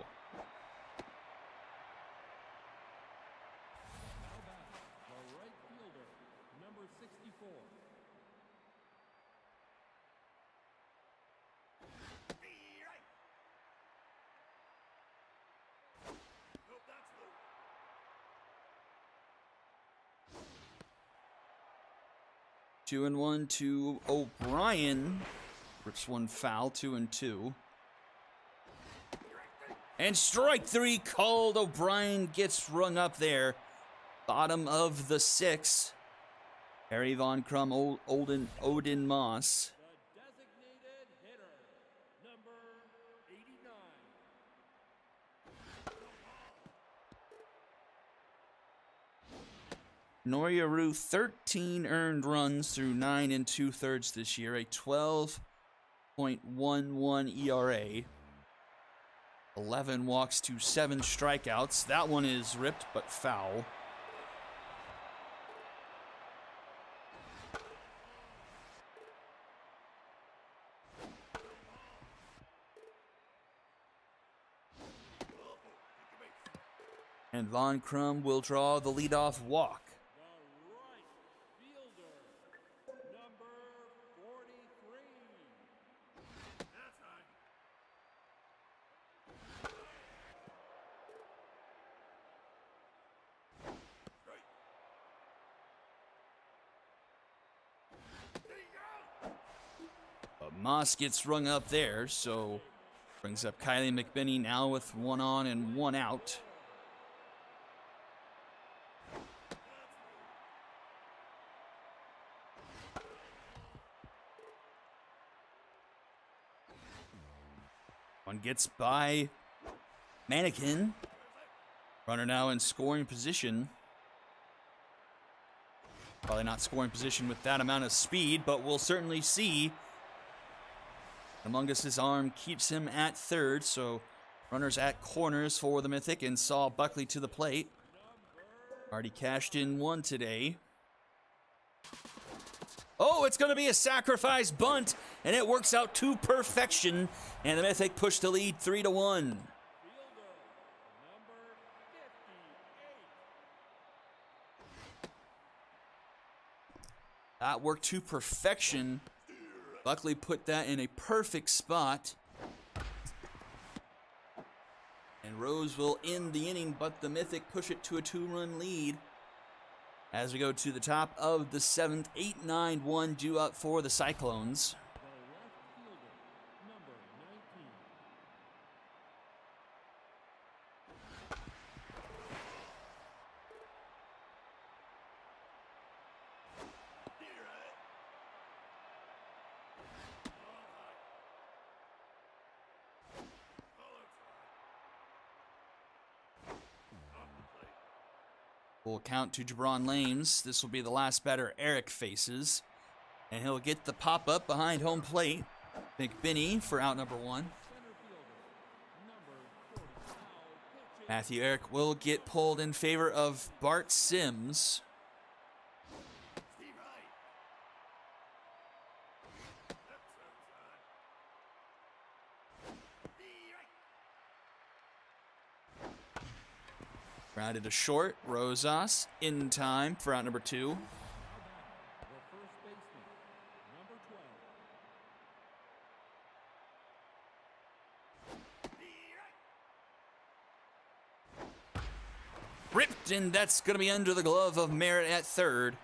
Two and 1 to O'Brien. Rips one foul, 2-2. And strike 3 called. O'Brien gets rung up there. Bottom of the 6. Harry Von Crum, Odin Moss. The designated hitter, number 89. Noryaru, 13 earned runs through 9 2/3 this year, a 12.11 ERA. 11 walks to 7 strikeouts. That one is ripped but foul. And Von Crum will draw the leadoff walk. The right fielder, number 43. That's high. But Moss gets rung up there, so brings up Kylie McBinney now with 1 on and 1 out. One gets by Mannequin. Runner now in scoring position. Probably not scoring position with that amount of speed, but we'll certainly see. Among-Us' arm keeps him at third, so runners at corners for the Mythic, and Saul Buckley to the plate. Already cashed in 1 today. Oh, it's going to be a sacrifice bunt, and it works out to perfection, and the Mythic push the lead 3-1. Fielder, number 58. That worked to perfection. Buckley put that in a perfect spot. And Rose will end the inning, but the Mythic push it to a 2-run lead. As we go to the top of the 7th, 8-9-1 due up for the Cyclones. The left fielder, number 19. Full count to Jabron Lames. This will be the last batter Eric faces. And he'll get the pop-up behind home plate. McBinney for out number 1. Matthew Eric will get pulled in favor of Bart Sims. Grounded to short. Rosas in time for out number 2. The first baseman, number 12. Ripped, and that's going to be under the glove of Merritt at third.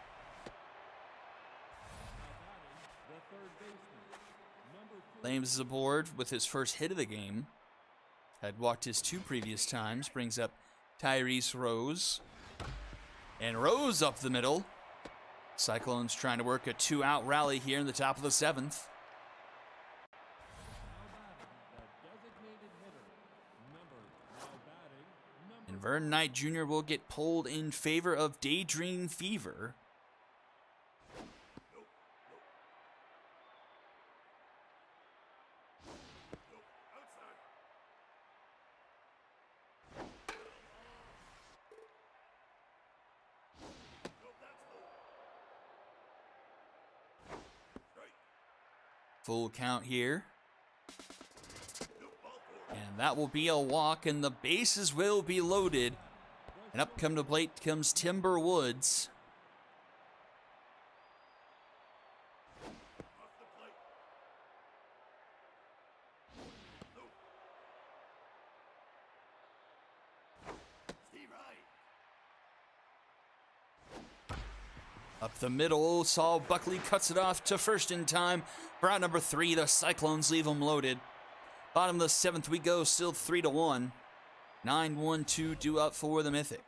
The third baseman, number 3. Lames is aboard with his first hit of the game. Had walked his 2 previous times. Brings up Tyrese Rose. And Rose up the middle. Cyclones trying to work a 2-out rally here in the top of the 7th. The designated hitter, number 9. And And Vernon Knight Jr. will get pulled in favor of Daydream Fever. Full count here. And that will be a walk, and the bases will be loaded. And up come the plate comes Timber Woods. Up the middle, Saul Buckley cuts it off to first in time. For out number 3, the Cyclones leave them loaded. Bottom of the 7th we go, still 3-1. 9-1-2 due up for the Mythic.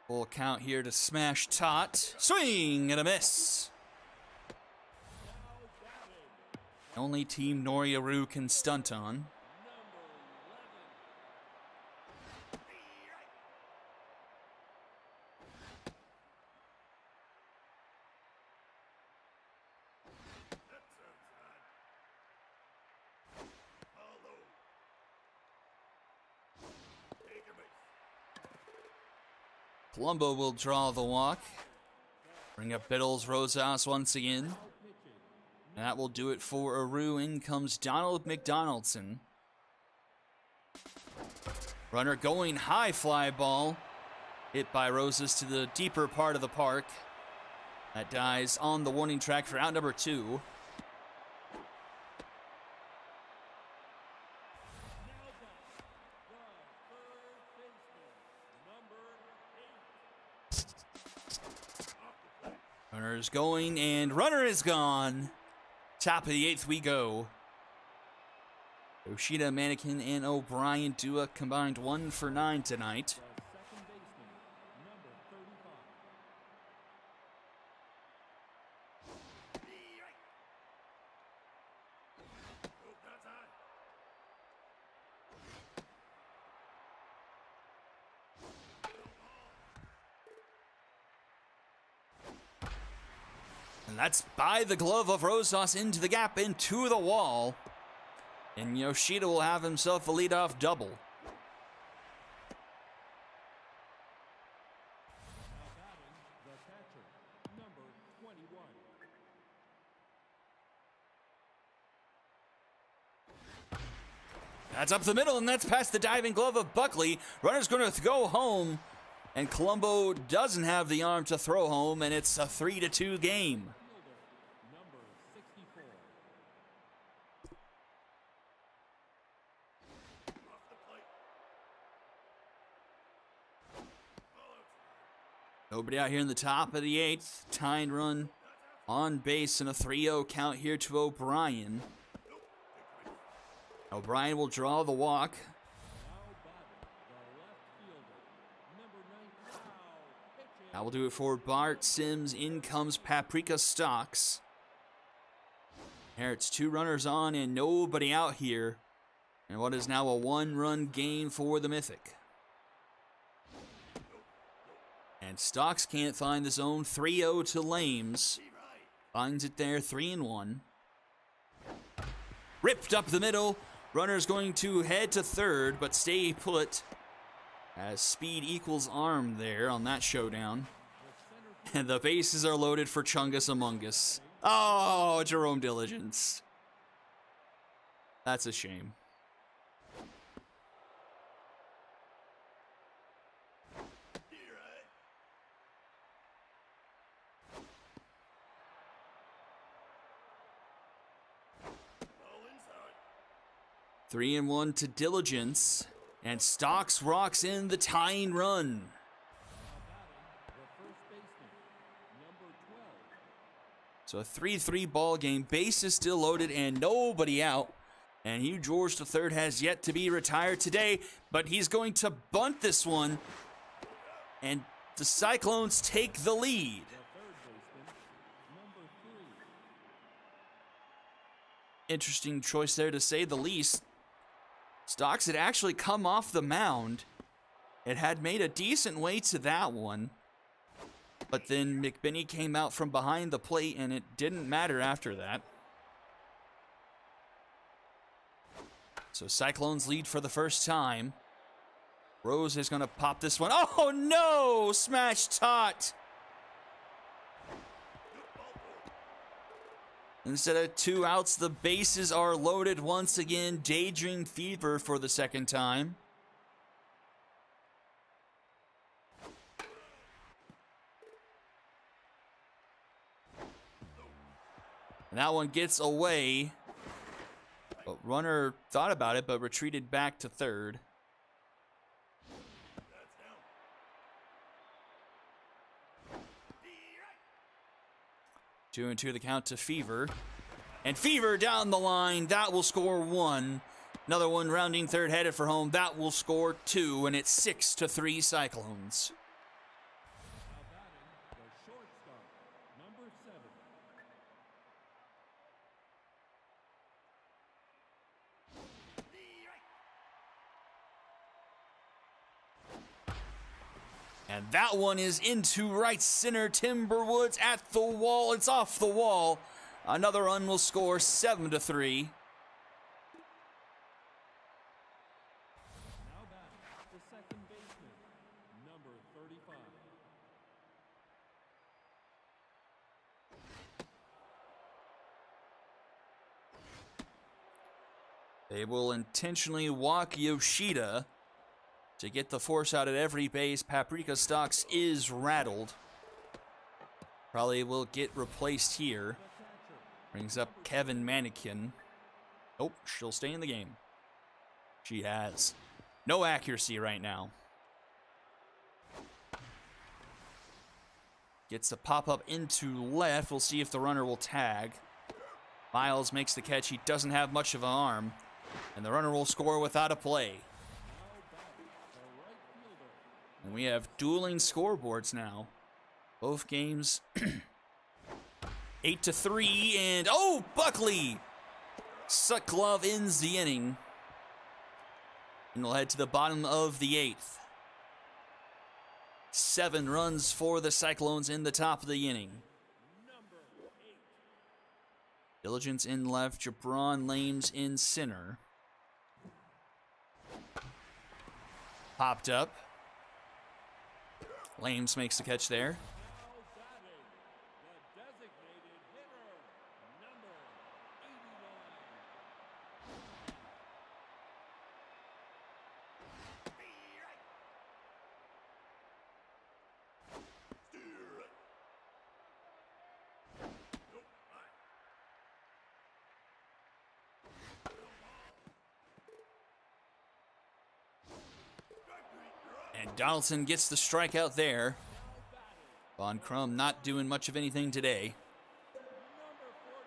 Full count here to smash Tot. Swing and a miss. Only team Noriaru can stunt on. Colombo will draw the walk. Bring up Biddles Rosas once again. And that will do it for Aru. In comes Donald McDonaldson. Runner going high fly ball. Hit by Rosas to the deeper part of the park. That dies on the warning track for out number 2. Runner is going, and runner is gone. Top of the 8th we go. Yoshida, Mannequin, and O'Brien do a combined 1 for 9 tonight. And that's by the glove of Rosas into the gap, into the wall. And Yoshida will have himself a leadoff double. That's up the middle, and that's past the diving glove of Buckley. Runner's going to go home, and Colombo doesn't have the arm to throw home, and it's a 3-2 game. Nobody out here in the top of the 8th. Tying run on base and a 3-0 count here to O'Brien. O'Brien will draw the walk. That will do it for Bart Sims. In comes Paprika Stocks. There it's 2 runners on and nobody out here. And what is now a 1-run game for the Mythic. And Stocks can't find the zone. 3-0 to Lames. Finds it there, 3-1. Ripped up the middle. Runner's going to head to third, but stay put. As speed equals arm there on that showdown. And the bases are loaded for Chungus Among Us. Oh, Jerome Diligence. That's a shame. Three and 1 to Diligence, and Stocks rocks in the tying run. So a 3-3 ball game. Base is still loaded and nobody out. And Hugh George III has yet to be retired today, but he's going to bunt this one. And the Cyclones take the lead. Interesting choice there, to say the least. Stocks had actually come off the mound. It had made a decent way to that one. But then McBinney came out from behind the plate, and it didn't matter after that. So Cyclones lead for the first time. Rose is going to pop this one. Oh, no! Smash tot! Instead of 2 outs, the bases are loaded once again. Daydream Fever for the second time. And that one gets away. But runner thought about it, but retreated back to third. Two and two the count to Fever. And Fever down the line. That will score 1. Another one rounding third, headed for home. That will score 2. And it's 6-3 Cyclones. Now batting, the shortstop, number 7. And that one is into right center. Timberwoods at the wall. It's off the wall. Another run will score 7-3. Now batting, the second baseman, number 35. They will intentionally walk Yoshida to get the force out at every base. Paprika Stocks is rattled. Probably will get replaced here. Brings up Kevin Mannequin. Nope, she'll stay in the game. She has no accuracy right now. Gets a pop-up into left. We'll see if the runner will tag. Miles makes the catch. He doesn't have much of an arm. And the runner will score without a play. And we have dueling scoreboards now. Both games 8-3, and oh, Buckley! Suck glove ends the inning. And we'll head to the bottom of the 8th. 7 runs for the Cyclones in the top of the inning. Diligence in left, Jabron Lames in center. Popped up. Lames makes the catch there. And Donaldson gets the strikeout there. Von Crum not doing much of anything today.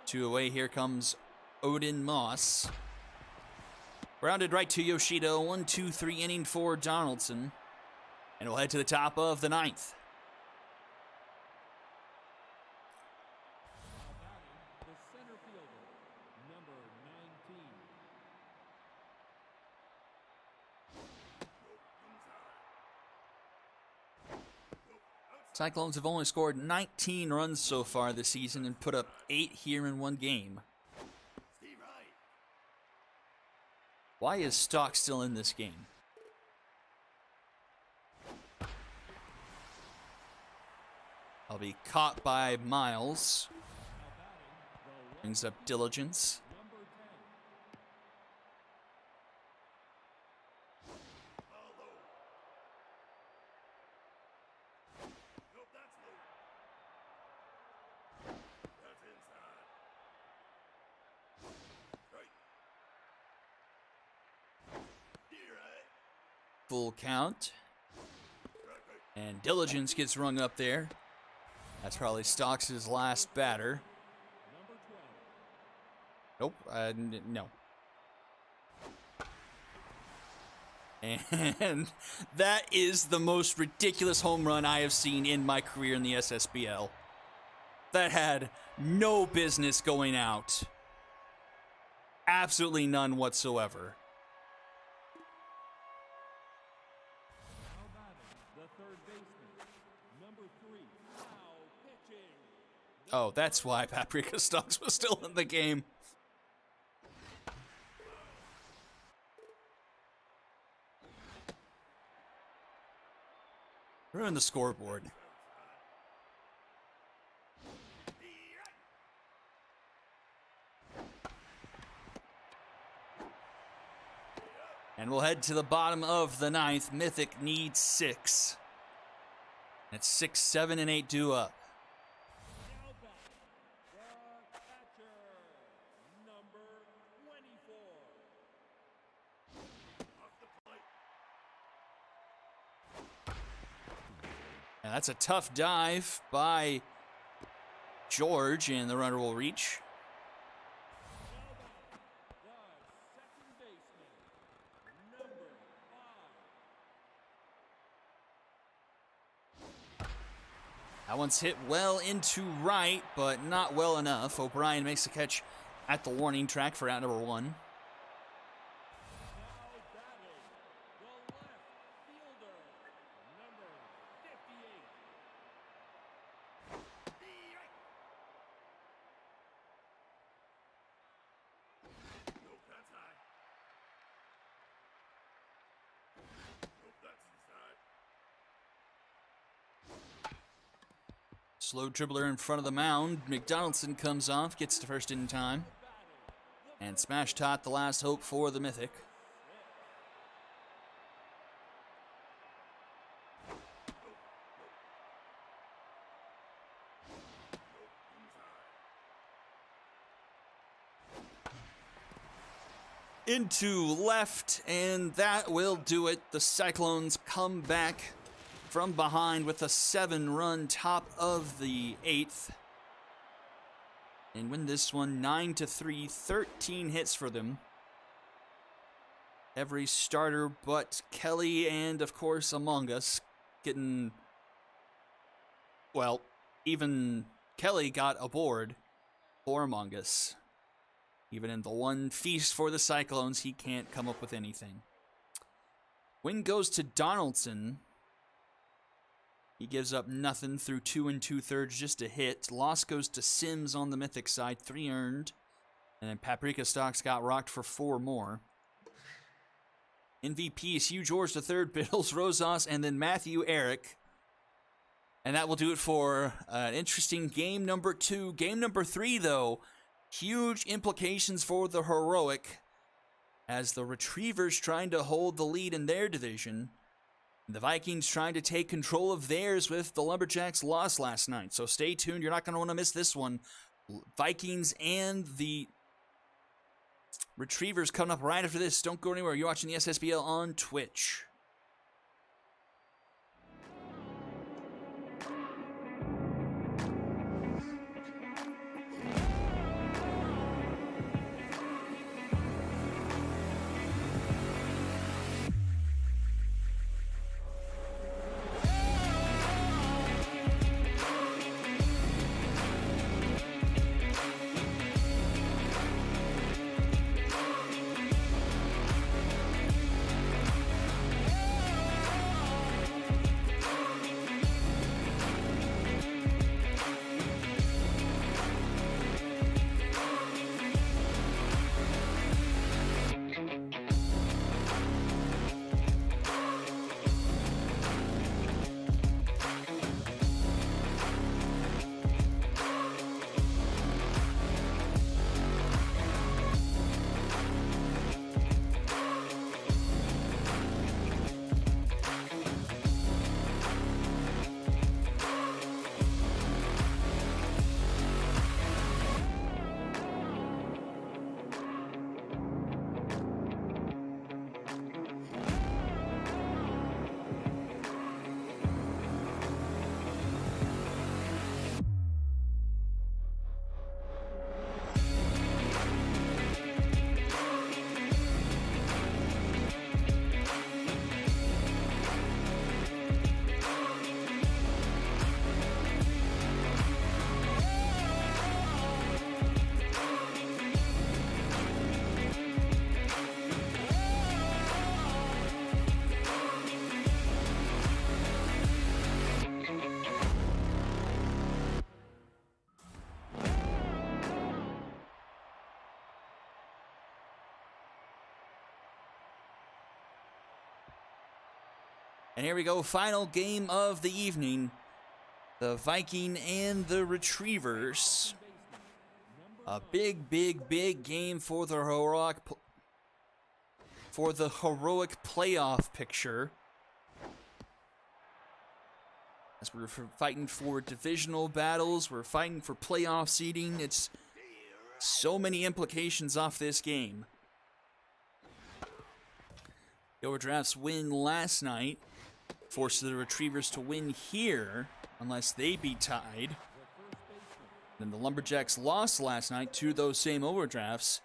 2 away, here comes Odin Moss. Grounded right to Yoshida, 1-2-3 inning for Donaldson. And we'll head to the top of the 9th. The center fielder, number 19. Cyclones have only scored 19 runs so far this season and put up 8 here in one game. Why is Stock still in this game? I'll be caught by Miles. Brings up Diligence. Full count. And Diligence gets rung up there. That's probably Stocks' last batter. Nope, no. And that is the most ridiculous home run I have seen in my career in the SSBL. That had no business going out. Absolutely none whatsoever. Now batting, the third baseman, number 3, now pitching. Oh, that's why Paprika Stocks was still in the game. We're on the scoreboard. And we'll head to the bottom of the ninth. Mythic needs 6. It's 6, 7, and 8 due up. Now batting, the catcher, number 24. And that's a tough dive by George, and the runner will reach. Now batting, the second baseman, number 5. That one's hit well into right, but not well enough. O'Brien makes a catch at the warning track for out number 1. Now batting, the left fielder, number 58. Slow dribbler in front of the mound. McDonaldson comes off, gets to first in time. And Smash Tot, the last hope for the Mythic. Into left, and that will do it. The Cyclones come back from behind with a 7-run top of the 8th. And win this one 9-3, 13 hits for them. Every starter but Kelly and, of course, Among Us getting... Well, even Kelly got a board for Among Us. Even in the one feast for the Cyclones, he can't come up with anything. Win goes to Donaldson. He gives up nothing through 2 2/3, just a hit. Loss goes to Sims on the Mythic side, 3 earned. And then Paprika Stocks got rocked for 4 more. MVP is Hugh George III, Biddles, Rosas, and then Matthew Eric. And that will do it for an interesting game number 2. Game number 3, though, huge implications for the Heroic as the Retrievers trying to hold the lead in their division. The Vikings trying to take control of theirs with the Lumberjacks' loss last night. So stay tuned. You're not going to want to miss this one. Vikings and the Retrievers coming up right after this. Don't go anywhere. You're watching the SSBL on Twitch. And here we go, final game of the evening. The Viking and the Retrievers. A big, big, big game for the heroic playoff picture. As we're fighting for divisional battles, we're fighting for playoff seeding. It's so many implications off this game. The Overdraft's win last night forced the Retrievers to win here, unless they be tied. Then the Lumberjacks lost last night to those same Overdrafts.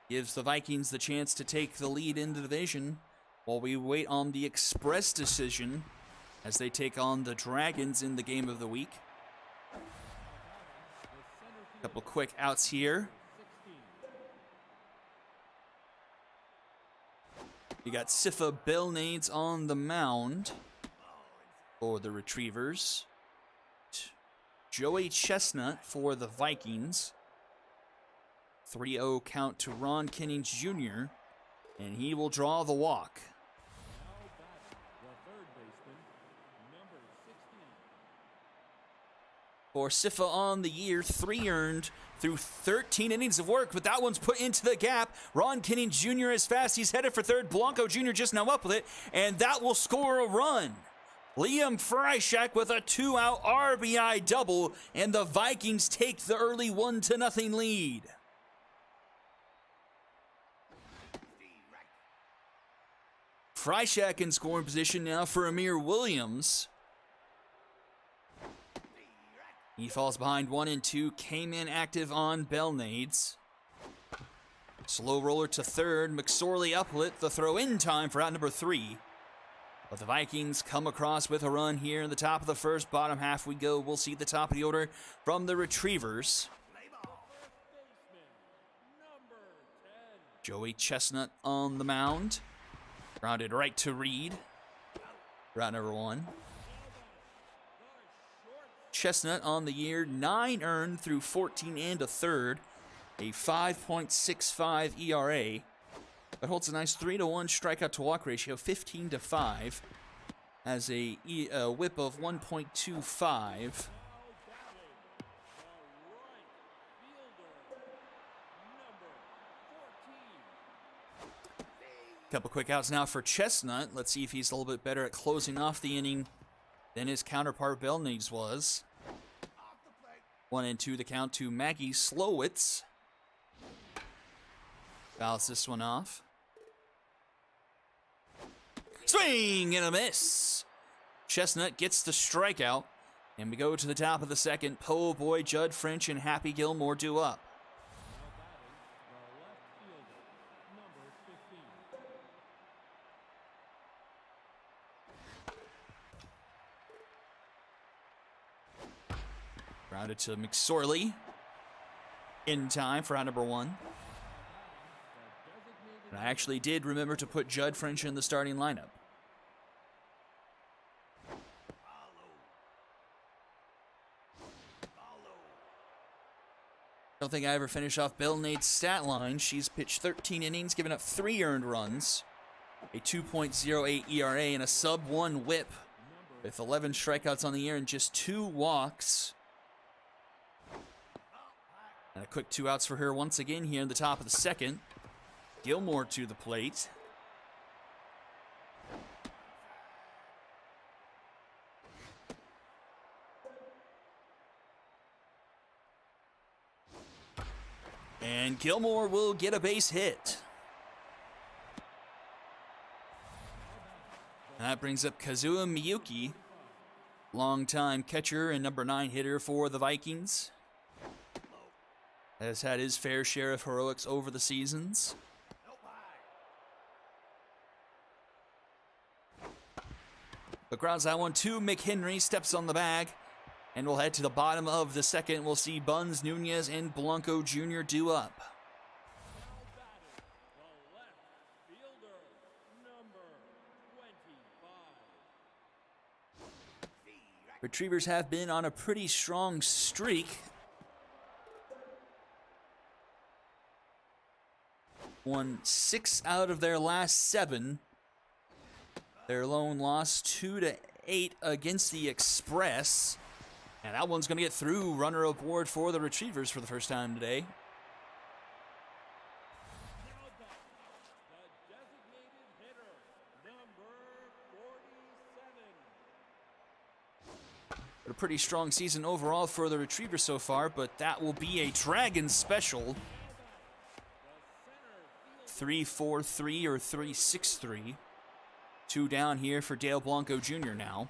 Gives the Vikings the chance to take the lead in the division while we wait on the express decision as they take on the Dragons in the game of the week. Couple quick outs here. You got Ssbl S9 on the mound for the Retrievers. Joey Chestnut for the Vikings. 3-0 count to Ron Kennings Jr., and he will draw the walk. For Ssbl on the year, 3 earned through 13 innings of work, but that one's put into the gap. Ron Kennings Jr. is fast. He's headed for third. Blanco Jr. just now up with it, and that will score a run. Liam Freishak with a 2-out RBI double, and the Vikings take the early 1-0 lead. Freishak in scoring position now for Amir Williams. He falls behind 1-2, came in active on Belnades. Slow roller to third, McSorley uplit, the throw in time for out number 3. But the Vikings come across with a run here in the top of the first. Bottom half we go. We'll see the top of the order from the Retrievers. Joey Chestnut on the mound. Grounded right to Reed. Route number 1. Chestnut on the year, 9 earned through 14 and a third. A 5.65 ERA. That holds a nice 3-to-1 strikeout to walk ratio, 15-5. Has a whip of 1.25. Couple quick outs now for Chestnut. Let's see if he's a little bit better at closing off the inning than his counterpart Belnades was. 1-2 the count to Maggie Slowitz. Fouls this one off. Swing and a miss. Chestnut gets the strikeout, and we go to the top of the second. Po' Boy, Judd French, and Happy Gilmore due up. Grounded to McSorley. In time for out number 1. And I actually did remember to put Judd French in the starting lineup. Don't think I ever finished off Belnade's stat line. She's pitched 13 innings, given up 3 earned runs, a 2.08 ERA, and a sub-1 whip, with 11 strikeouts on the year and just 2 walks. And a quick 2 outs for her once again here in the top of the second. Gilmore to the plate. And Gilmore will get a base hit. And that brings up Kazuya Miyuki, longtime catcher and number 9 hitter for the Vikings. Has had his fair share of heroics over the seasons. The grounds that 1-2. McHenry steps on the bag. And we'll head to the bottom of the second. We'll see Buns, Nunez, and Blanco Jr. due up. Retrievers have been on a pretty strong streak. Won 6 out of their last 7. Their lone loss 2-8 against the Express. And that one's going to get through. Runner aboard for the Retrievers for the first time today. Now back, the designated hitter, number 47. But a pretty strong season overall for the Retrievers so far, but that will be a Dragon special. 3-4-3 or 3-6-3. 2 down here for Dale Blanco Jr. now.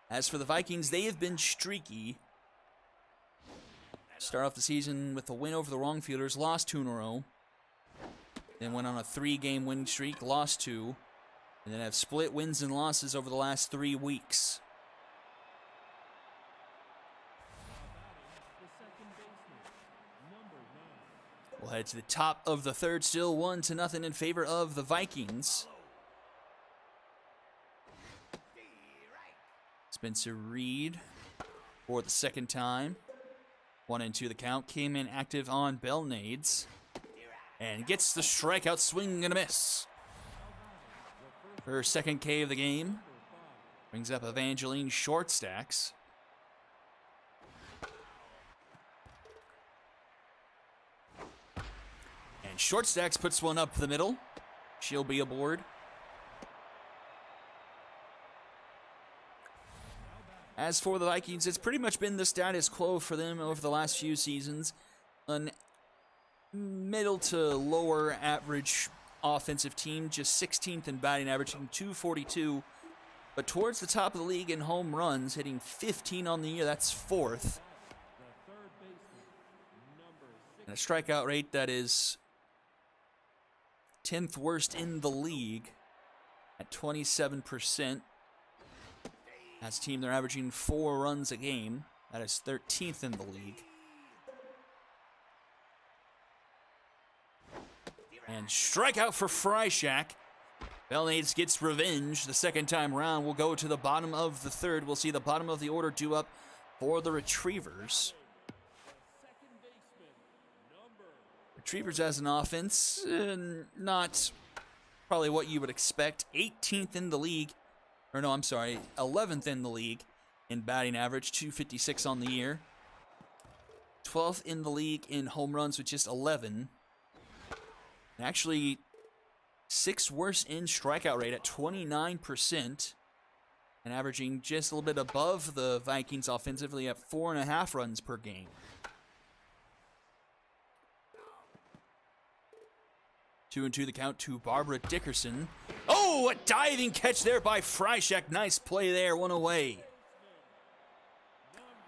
As for the Vikings, they have been streaky. Start off the season with a win over the Wrongfielders, lost 2 in a row. Then went on a 3-game winning streak, lost 2. And then have split wins and losses over the last 3 weeks. The second baseman, number 9. We'll head to the top of the third, still 1-0 in favor of the Vikings. Spencer Reed for the second time. 1-2 the count. Came in active on Bellnades. And gets the strikeout, swing and a miss. Her second K of the game. Brings up Evangeline Short Stacks. And Short Stacks puts one up the middle. She'll be aboard. As for the Vikings, it's pretty much been the status quo for them over the last few seasons. An middle to lower average offensive team, just 16th in batting average, hitting .242. But towards the top of the league in home runs, hitting 15 on the year, that's 4th. The third baseman, number 6. And a strikeout rate that is 10th worst in the league at 27%. As a team, they're averaging 4 runs a game. That is 13th in the league. And strikeout for Freishak. Bellnades gets revenge the second time around. We'll go to the bottom of the third. We'll see the bottom of the order due up for the Retrievers. Second baseman, number. Retrievers as an offense, not probably what you would expect. 18th in the league. Or no, I'm sorry, 11th in the league in batting average, .256 on the year. 12th in the league in home runs with just 11. And actually, 6th worst in strikeout rate at 29%. And averaging just a little bit above the Vikings offensively at 4.5 runs per game. Two and two the count to Barbara Dickerson. Oh, a diving catch there by Freishak. Nice play there, one away.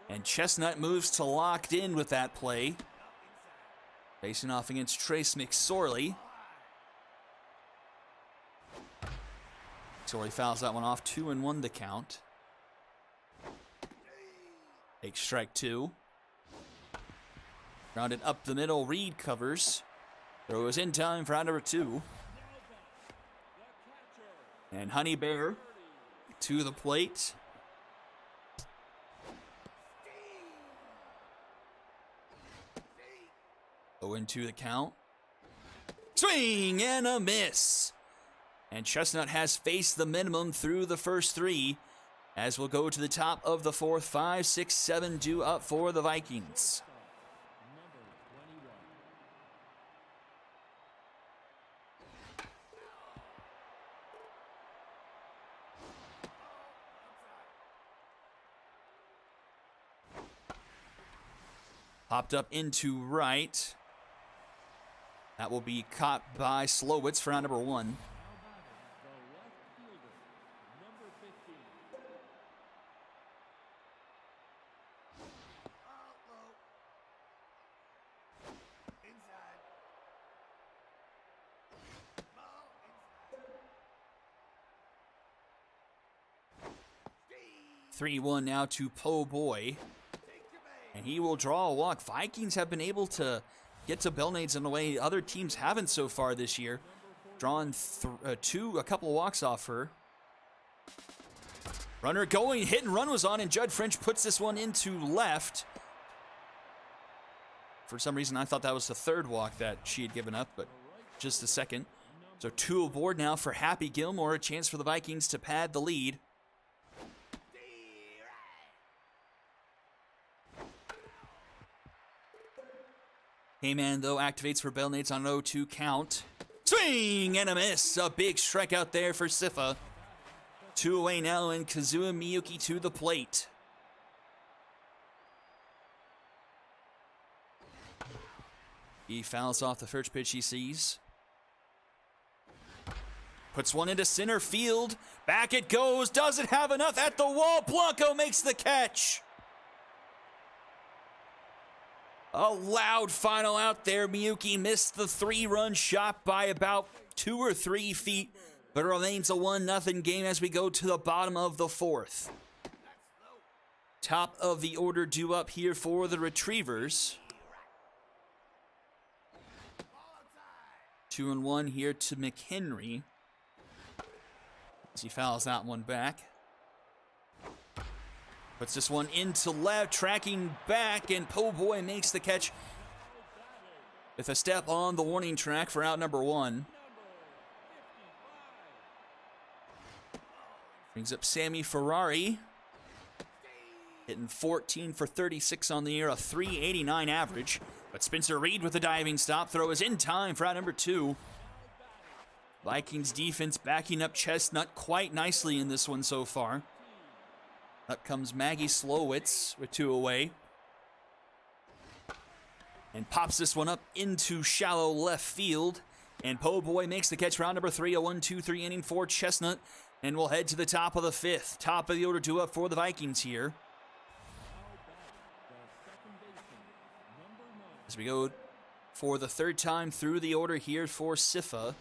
And Chestnut moves to locked in with that play. Facing off against Trace McSorley. McSorley fouls that one off, 2-1 the count. Takes strike 2. Grounded up the middle, Reed covers. Throw is in time for out number 2. And Honey Bear to the plate. Go into the count. Swing and a miss. And Chestnut has faced the minimum through the first 3. As we'll go to the top of the 4th, 5, 6, 7 due up for the Vikings. Popped up into right. That will be caught by Slowitz for round number 1. The left fielder, number 15. 3-1 now to Po Boy. And he will draw a walk. Vikings have been able to get to Bellnades in a way other teams haven't so far this year. Drawn a couple of walks off her. Runner going, hit and run was on, and Judd French puts this one into left. For some reason, I thought that was the third walk that she had given up, but just a second. So 2 aboard now for Happy Gilmore. A chance for the Vikings to pad the lead. Heyman, though, activates for Bell Nades on an 0-2 count. Swing and a miss. A big strikeout there for Sifa. 2 away now, and Kazua Miyuki to the plate. He fouls off the first pitch he sees. Puts one into center field. Back it goes. Doesn't have enough at the wall. Blanco makes the catch. A loud final out there. Miyuki missed the 3-run shot by about 2 or 3 feet, but it remains a 1-0 game as we go to the bottom of the 4th. Top of the order due up here for the Retrievers. 2-1 here to McHenry as he fouls that one back. Puts this one into left, tracking back, and Po' Boy makes the catch with a step on the warning track for out number 1. Brings up Sammy Ferrari, hitting 14 for 36 on the year, a 389 average. But Spencer Reed with the diving stop throw is in time for out number 2. Vikings defense backing up Chestnut quite nicely in this one so far. Up comes Maggie Slowitz with 2 away. And pops this one up into shallow left field. And Po' Boy makes the catch for round number 3, a 1-2-3 inning for Chestnut. And we'll head to the top of the 5th. Top of the order due up for the Vikings here. As we go for the 3rd time through the order here for Sifa.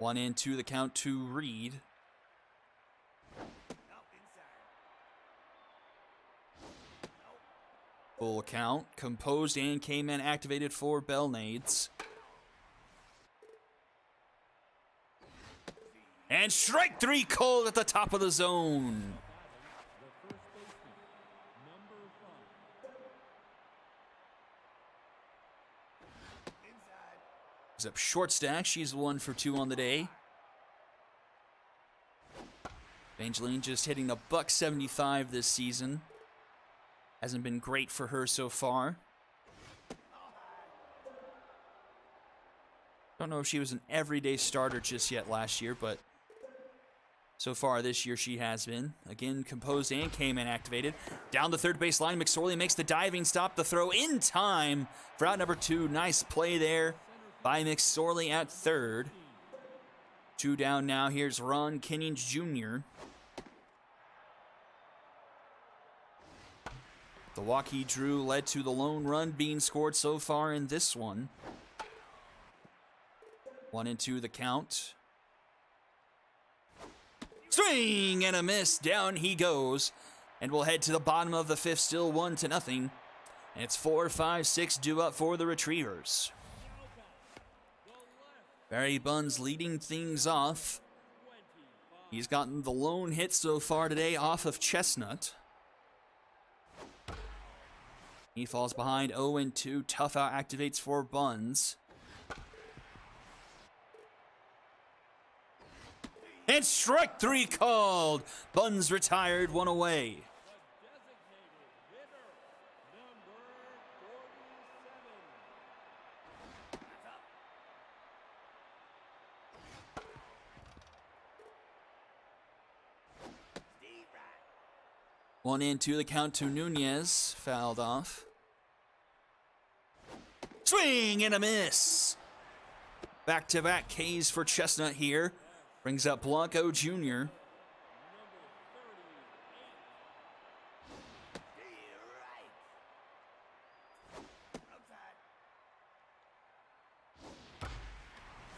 One and 2 the count to Reed. Full count. Composed and K-Man activated for Bell Nades. And strike 3 called at the top of the zone. He's up short stack. She's 1 for 2 on the day. Evangeline just hitting a $175 this season. Hasn't been great for her so far. Don't know if she was an everyday starter just yet last year, but so far this year she has been. Again, composed and K-Man activated. Down the third base line, McSorley makes the diving stop. The throw in time for out number 2. Nice play there by McSorley at third. 2 down now. Here's Ron Kennings Jr. The walk he drew led to the lone run being scored so far in this one. 1-2 the count. Swing and a miss. Down he goes. And we'll head to the bottom of the 5th, still 1-0. And it's 4, 5, 6 due up for the Retrievers. Barry Buns leading things off. He's gotten the lone hit so far today off of Chestnut. He falls behind 0-2. Tough out activates for Buns. And strike 3 called. Buns retired, 1 away. One and 2 the count to Nunez. Fouled off. Swing and a miss. Back-to-back Ks for Chestnut here. Brings up Blanco Jr.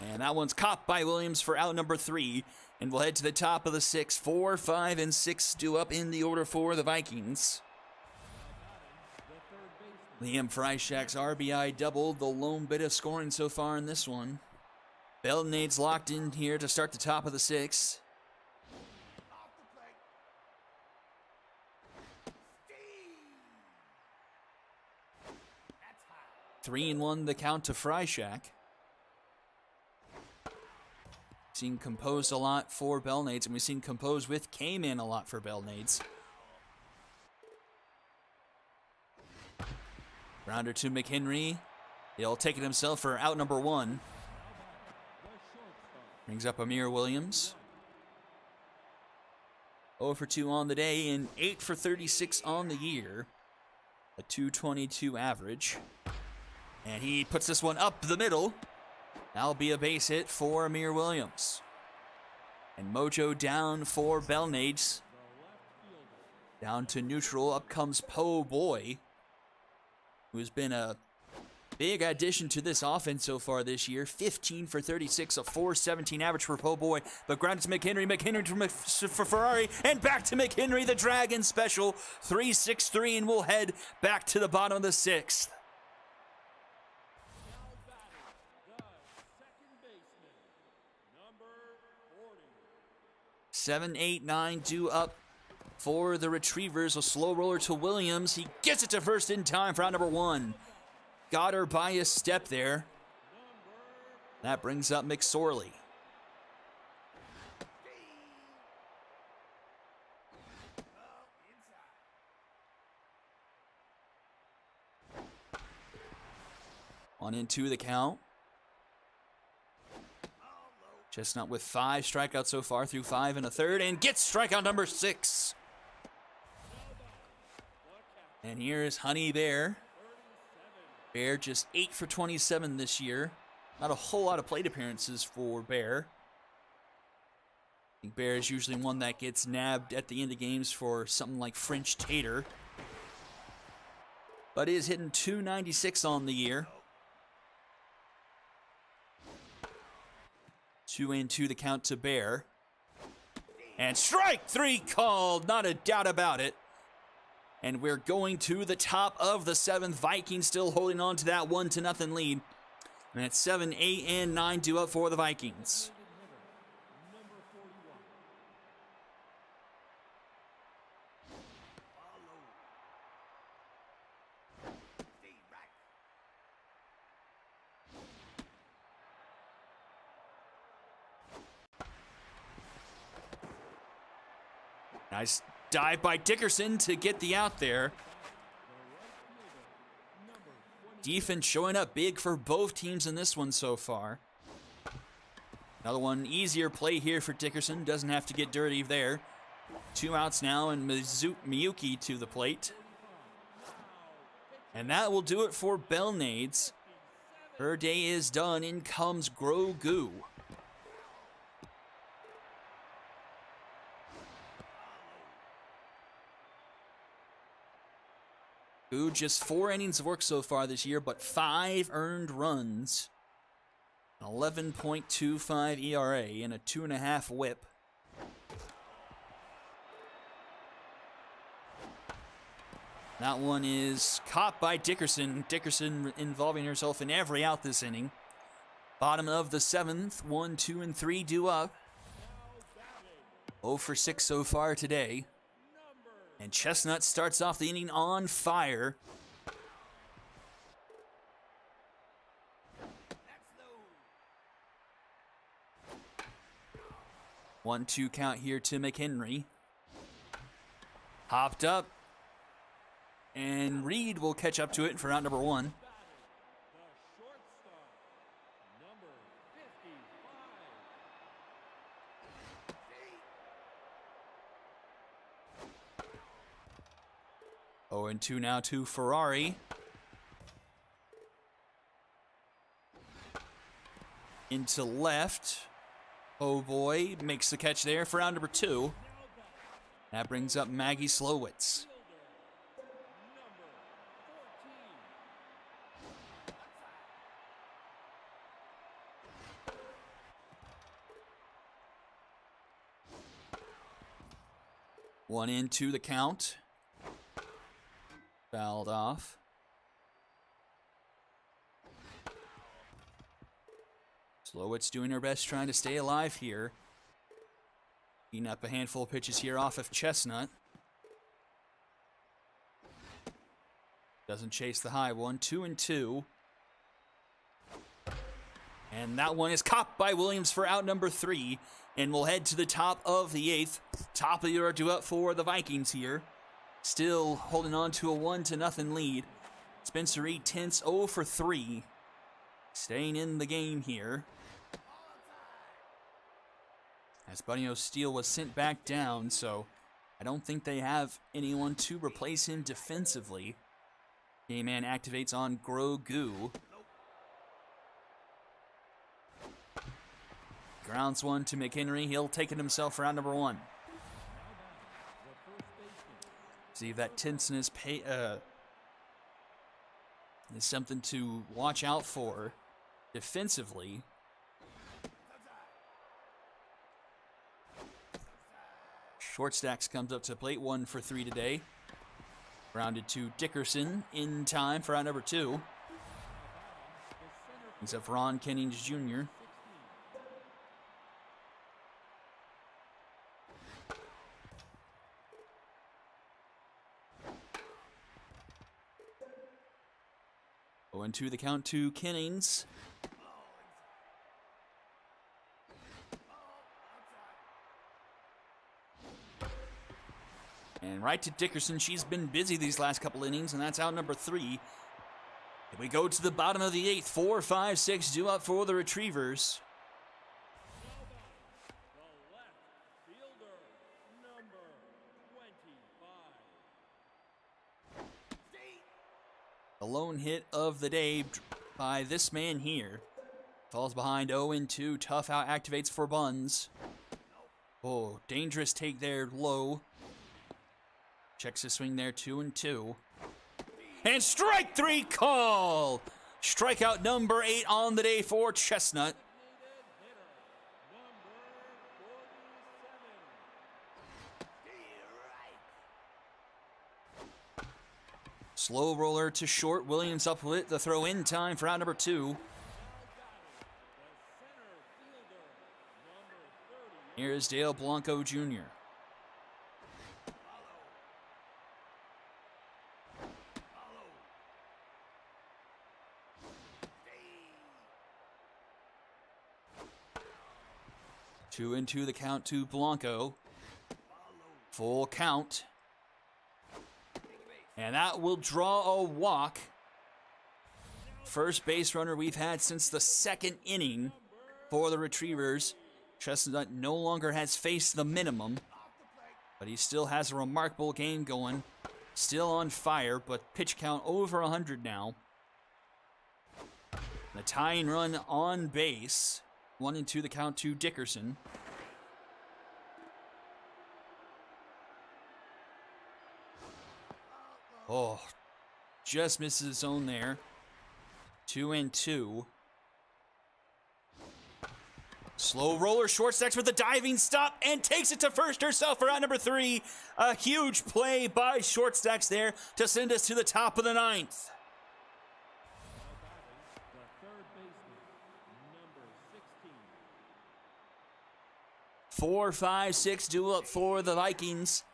And that one's caught by Williams for out number 3. And we'll head to the top of the 6th. 4, 5, and 6 due up in the order for the Vikings. Liam Freishak's RBI doubled the lone bit of scoring so far in this one. Bell Nades locked in here to start the top of the 6th. 3-1 the count to Freishack. Seen composed a lot for Bellnades, and we've seen composed with K-Man a lot for Bellnades. Rounder to McHenry. He'll take it himself for out number 1. Brings up Amir Williams. 0 for 2 on the day and 8 for 36 on the year. A 222 average. And he puts this one up the middle. That'll be a base hit for Amir Williams. And Mojo down for Bellnades. Down to neutral. Up comes Po Boy, who's been a big addition to this offense so far this year. 15 for 36, a 417 average for Po Boy. But grounded to McHenry. McHenry for Ferrari. And back to McHenry, the Dragon special. 3-6-3, and we'll head back to the bottom of the 6th. 7, 8, 9 due up for the Retrievers. A slow roller to Williams. He gets it to first in time for out number 1. Got her by a step there. That brings up McSorley. On into the count. Chestnut with 5 strikeouts so far through 5 1/3, and gets strikeout number 6. And here's Honey Bear. Bear just 8 for 27 this year. Not a whole lot of plate appearances for Bear. I think Bear is usually one that gets nabbed at the end of games for something like French tater. But is hitting 296 on the year. 2-2 the count to Bear. And strike 3 called, not a doubt about it. And we're going to the top of the 7th. Vikings still holding on to that 1-0 lead. And it's 7, 8, and 9 due up for the Vikings. Nice dive by Dickerson to get the out there. Defense showing up big for both teams in this one so far. Another one, easier play here for Dickerson. Doesn't have to get dirty there. 2 outs now, and Miyuki to the plate. And that will do it for Bellnades. Her day is done. In comes Grogu. Ooh, just 4 innings of work so far this year, but 5 earned runs. 11.25 ERA and a 2.5 whip. That one is caught by Dickerson. Dickerson involving herself in every out this inning. Bottom of the 7th, 1, 2, and 3 due up. 0 for 6 so far today. And Chestnut starts off the inning on fire. One, 2 count here to McHenry. Hopped up. And Reed will catch up to it for out number 1. Oh, and 2 now to Ferrari. Into left. Oh boy, makes the catch there for round number 2. That brings up Maggie Slowitz. One into the count. Fouled off. Slowitz doing her best trying to stay alive here. Eating up a handful of pitches here off of Chestnut. Doesn't chase the high one. 2 and 2. And that one is caught by Williams for out number 3. And we'll head to the top of the 8th. Top of the order due up for the Vikings here. Still holding on to a 1-0 lead. Spencer Reed Tents 0 for 3. Staying in the game here. As Bunny O'Steele was sent back down, so I don't think they have anyone to replace him defensively. Game man activates on Grogu. Grounds one to McHenry. He'll take it himself for round number 1. See if that tenseness is something to watch out for defensively. Short Stacks comes up to plate 1 for 3 today. Rounded to Dickerson in time for round number 2. He's up Ron Kennings Jr. Going to the count to Kennings. And right to Dickerson. She's been busy these last couple innings, and that's out number 3. Here we go to the bottom of the 8th. 4, 5, 6 due up for the Retrievers. The left fielder, number 25. The lone hit of the day by this man here. Falls behind 0-2. Tough out activates for Buns. Oh, dangerous take there, low. Checks his swing there, 2-2. And strike 3 call! Strikeout number 8 on the day for Chestnut. Slow roller to short. Williams up with it. The throw in time for out number 2. Here's Dale Blanco Jr. Two into the count to Blanco. Full count. And that will draw a walk. First base runner we've had since the 2nd inning for the Retrievers. Chestnut no longer has faced the minimum, but he still has a remarkable game going. Still on fire, but pitch count over 100 now. The tying run on base. 1-2 the count to Dickerson. Oh, just misses his zone there. 2-2. Slow roller, short stacks with a diving stop and takes it to first herself for out number 3. A huge play by short stacks there to send us to the top of the 9th. The third baseman, number 16. 4, 5, 6 due up for the Vikings.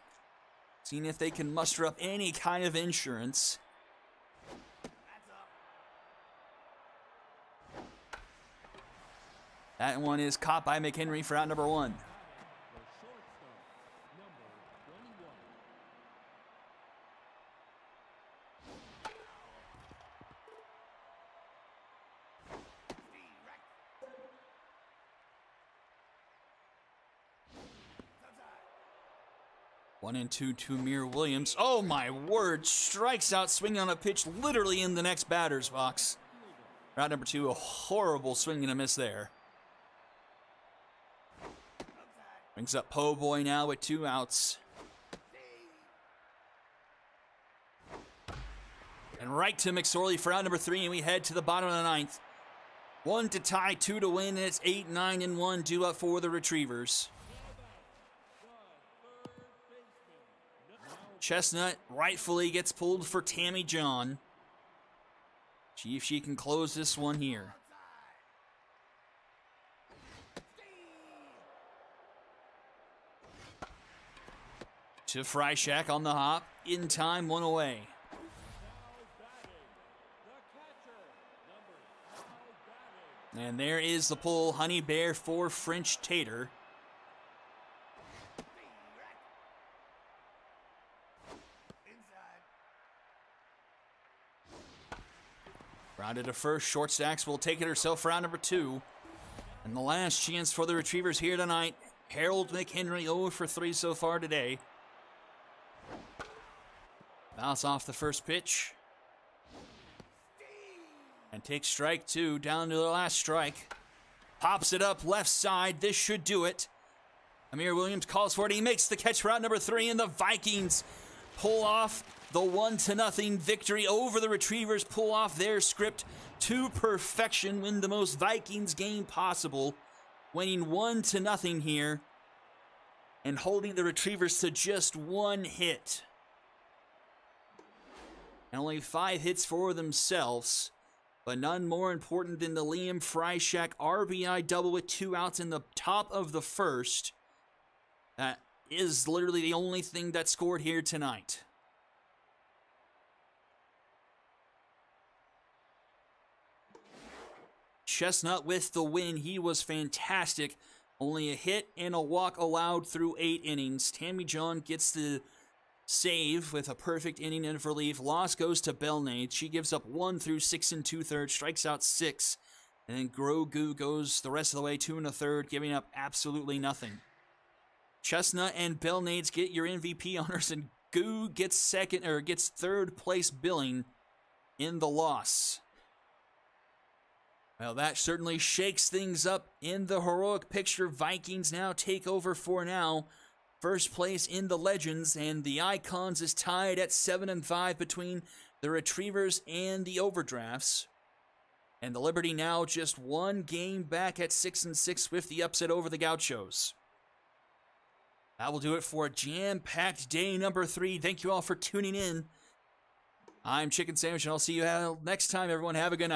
Seeing if they can muster up any kind of insurance. That one is caught by McHenry for out number 1. The shortstop, number 21. 1-2 to Amir Williams. Oh my word, strikes out swinging on a pitch literally in the next batter's box. Route number 2, a horrible swing and a miss there. Brings up Po Boy now with 2 outs. And right to McSorley for out number 3, and we head to the bottom of the 9th. 1 to tie, 2 to win, and it's 8, 9, and 1 due up for the Retrievers. Chestnut rightfully gets pulled for Tammy John. See if she can close this one here. To Freishack on the hop. In time, 1 away. And there is the pull. Honey Bear for French Tater. Rounded to first. Short stacks will take it herself for round number 2. And the last chance for the Retrievers here tonight. Harold McHenry 0 for 3 so far today. Bounce off the first pitch. And takes strike 2 down to the last strike. Pops it up left side. This should do it. Amir Williams calls for it. He makes the catch for round number 3. And the Vikings pull off the 1-0 victory over the Retrievers. Pull off their script to perfection. Win the most Vikings game possible. Winning 1-0 here. And holding the Retrievers to just 1 hit. And only 5 hits for themselves. But none more important than the Liam Freishack RBI double with 2 outs in the top of the first. That is literally the only thing that scored here tonight. Chestnut with the win. He was fantastic. Only a hit and a walk allowed through 8 innings. Tammy John gets the save with a perfect inning in relief. Loss goes to Belnade. She gives up 1 through 6 2/3, strikes out 6. And then Grogu goes the rest of the way 2 1/3, giving up absolutely nothing. Chestnut and Belnades get your MVP honors, and Goo gets gets 3rd place billing in the loss. Well, that certainly shakes things up in the heroic picture. Vikings now take over for now. First place in the Legends, and the Icons is tied at 7-5 between the Retrievers and the Overdrafts. And the Liberty now just 1 game back at 6-6 with the upset over the Gauchos. That will do it for a jam-packed day number 3. Thank you all for tuning in. I'm Chicken Sandwich, and I'll see you next time, everyone. Have a good night.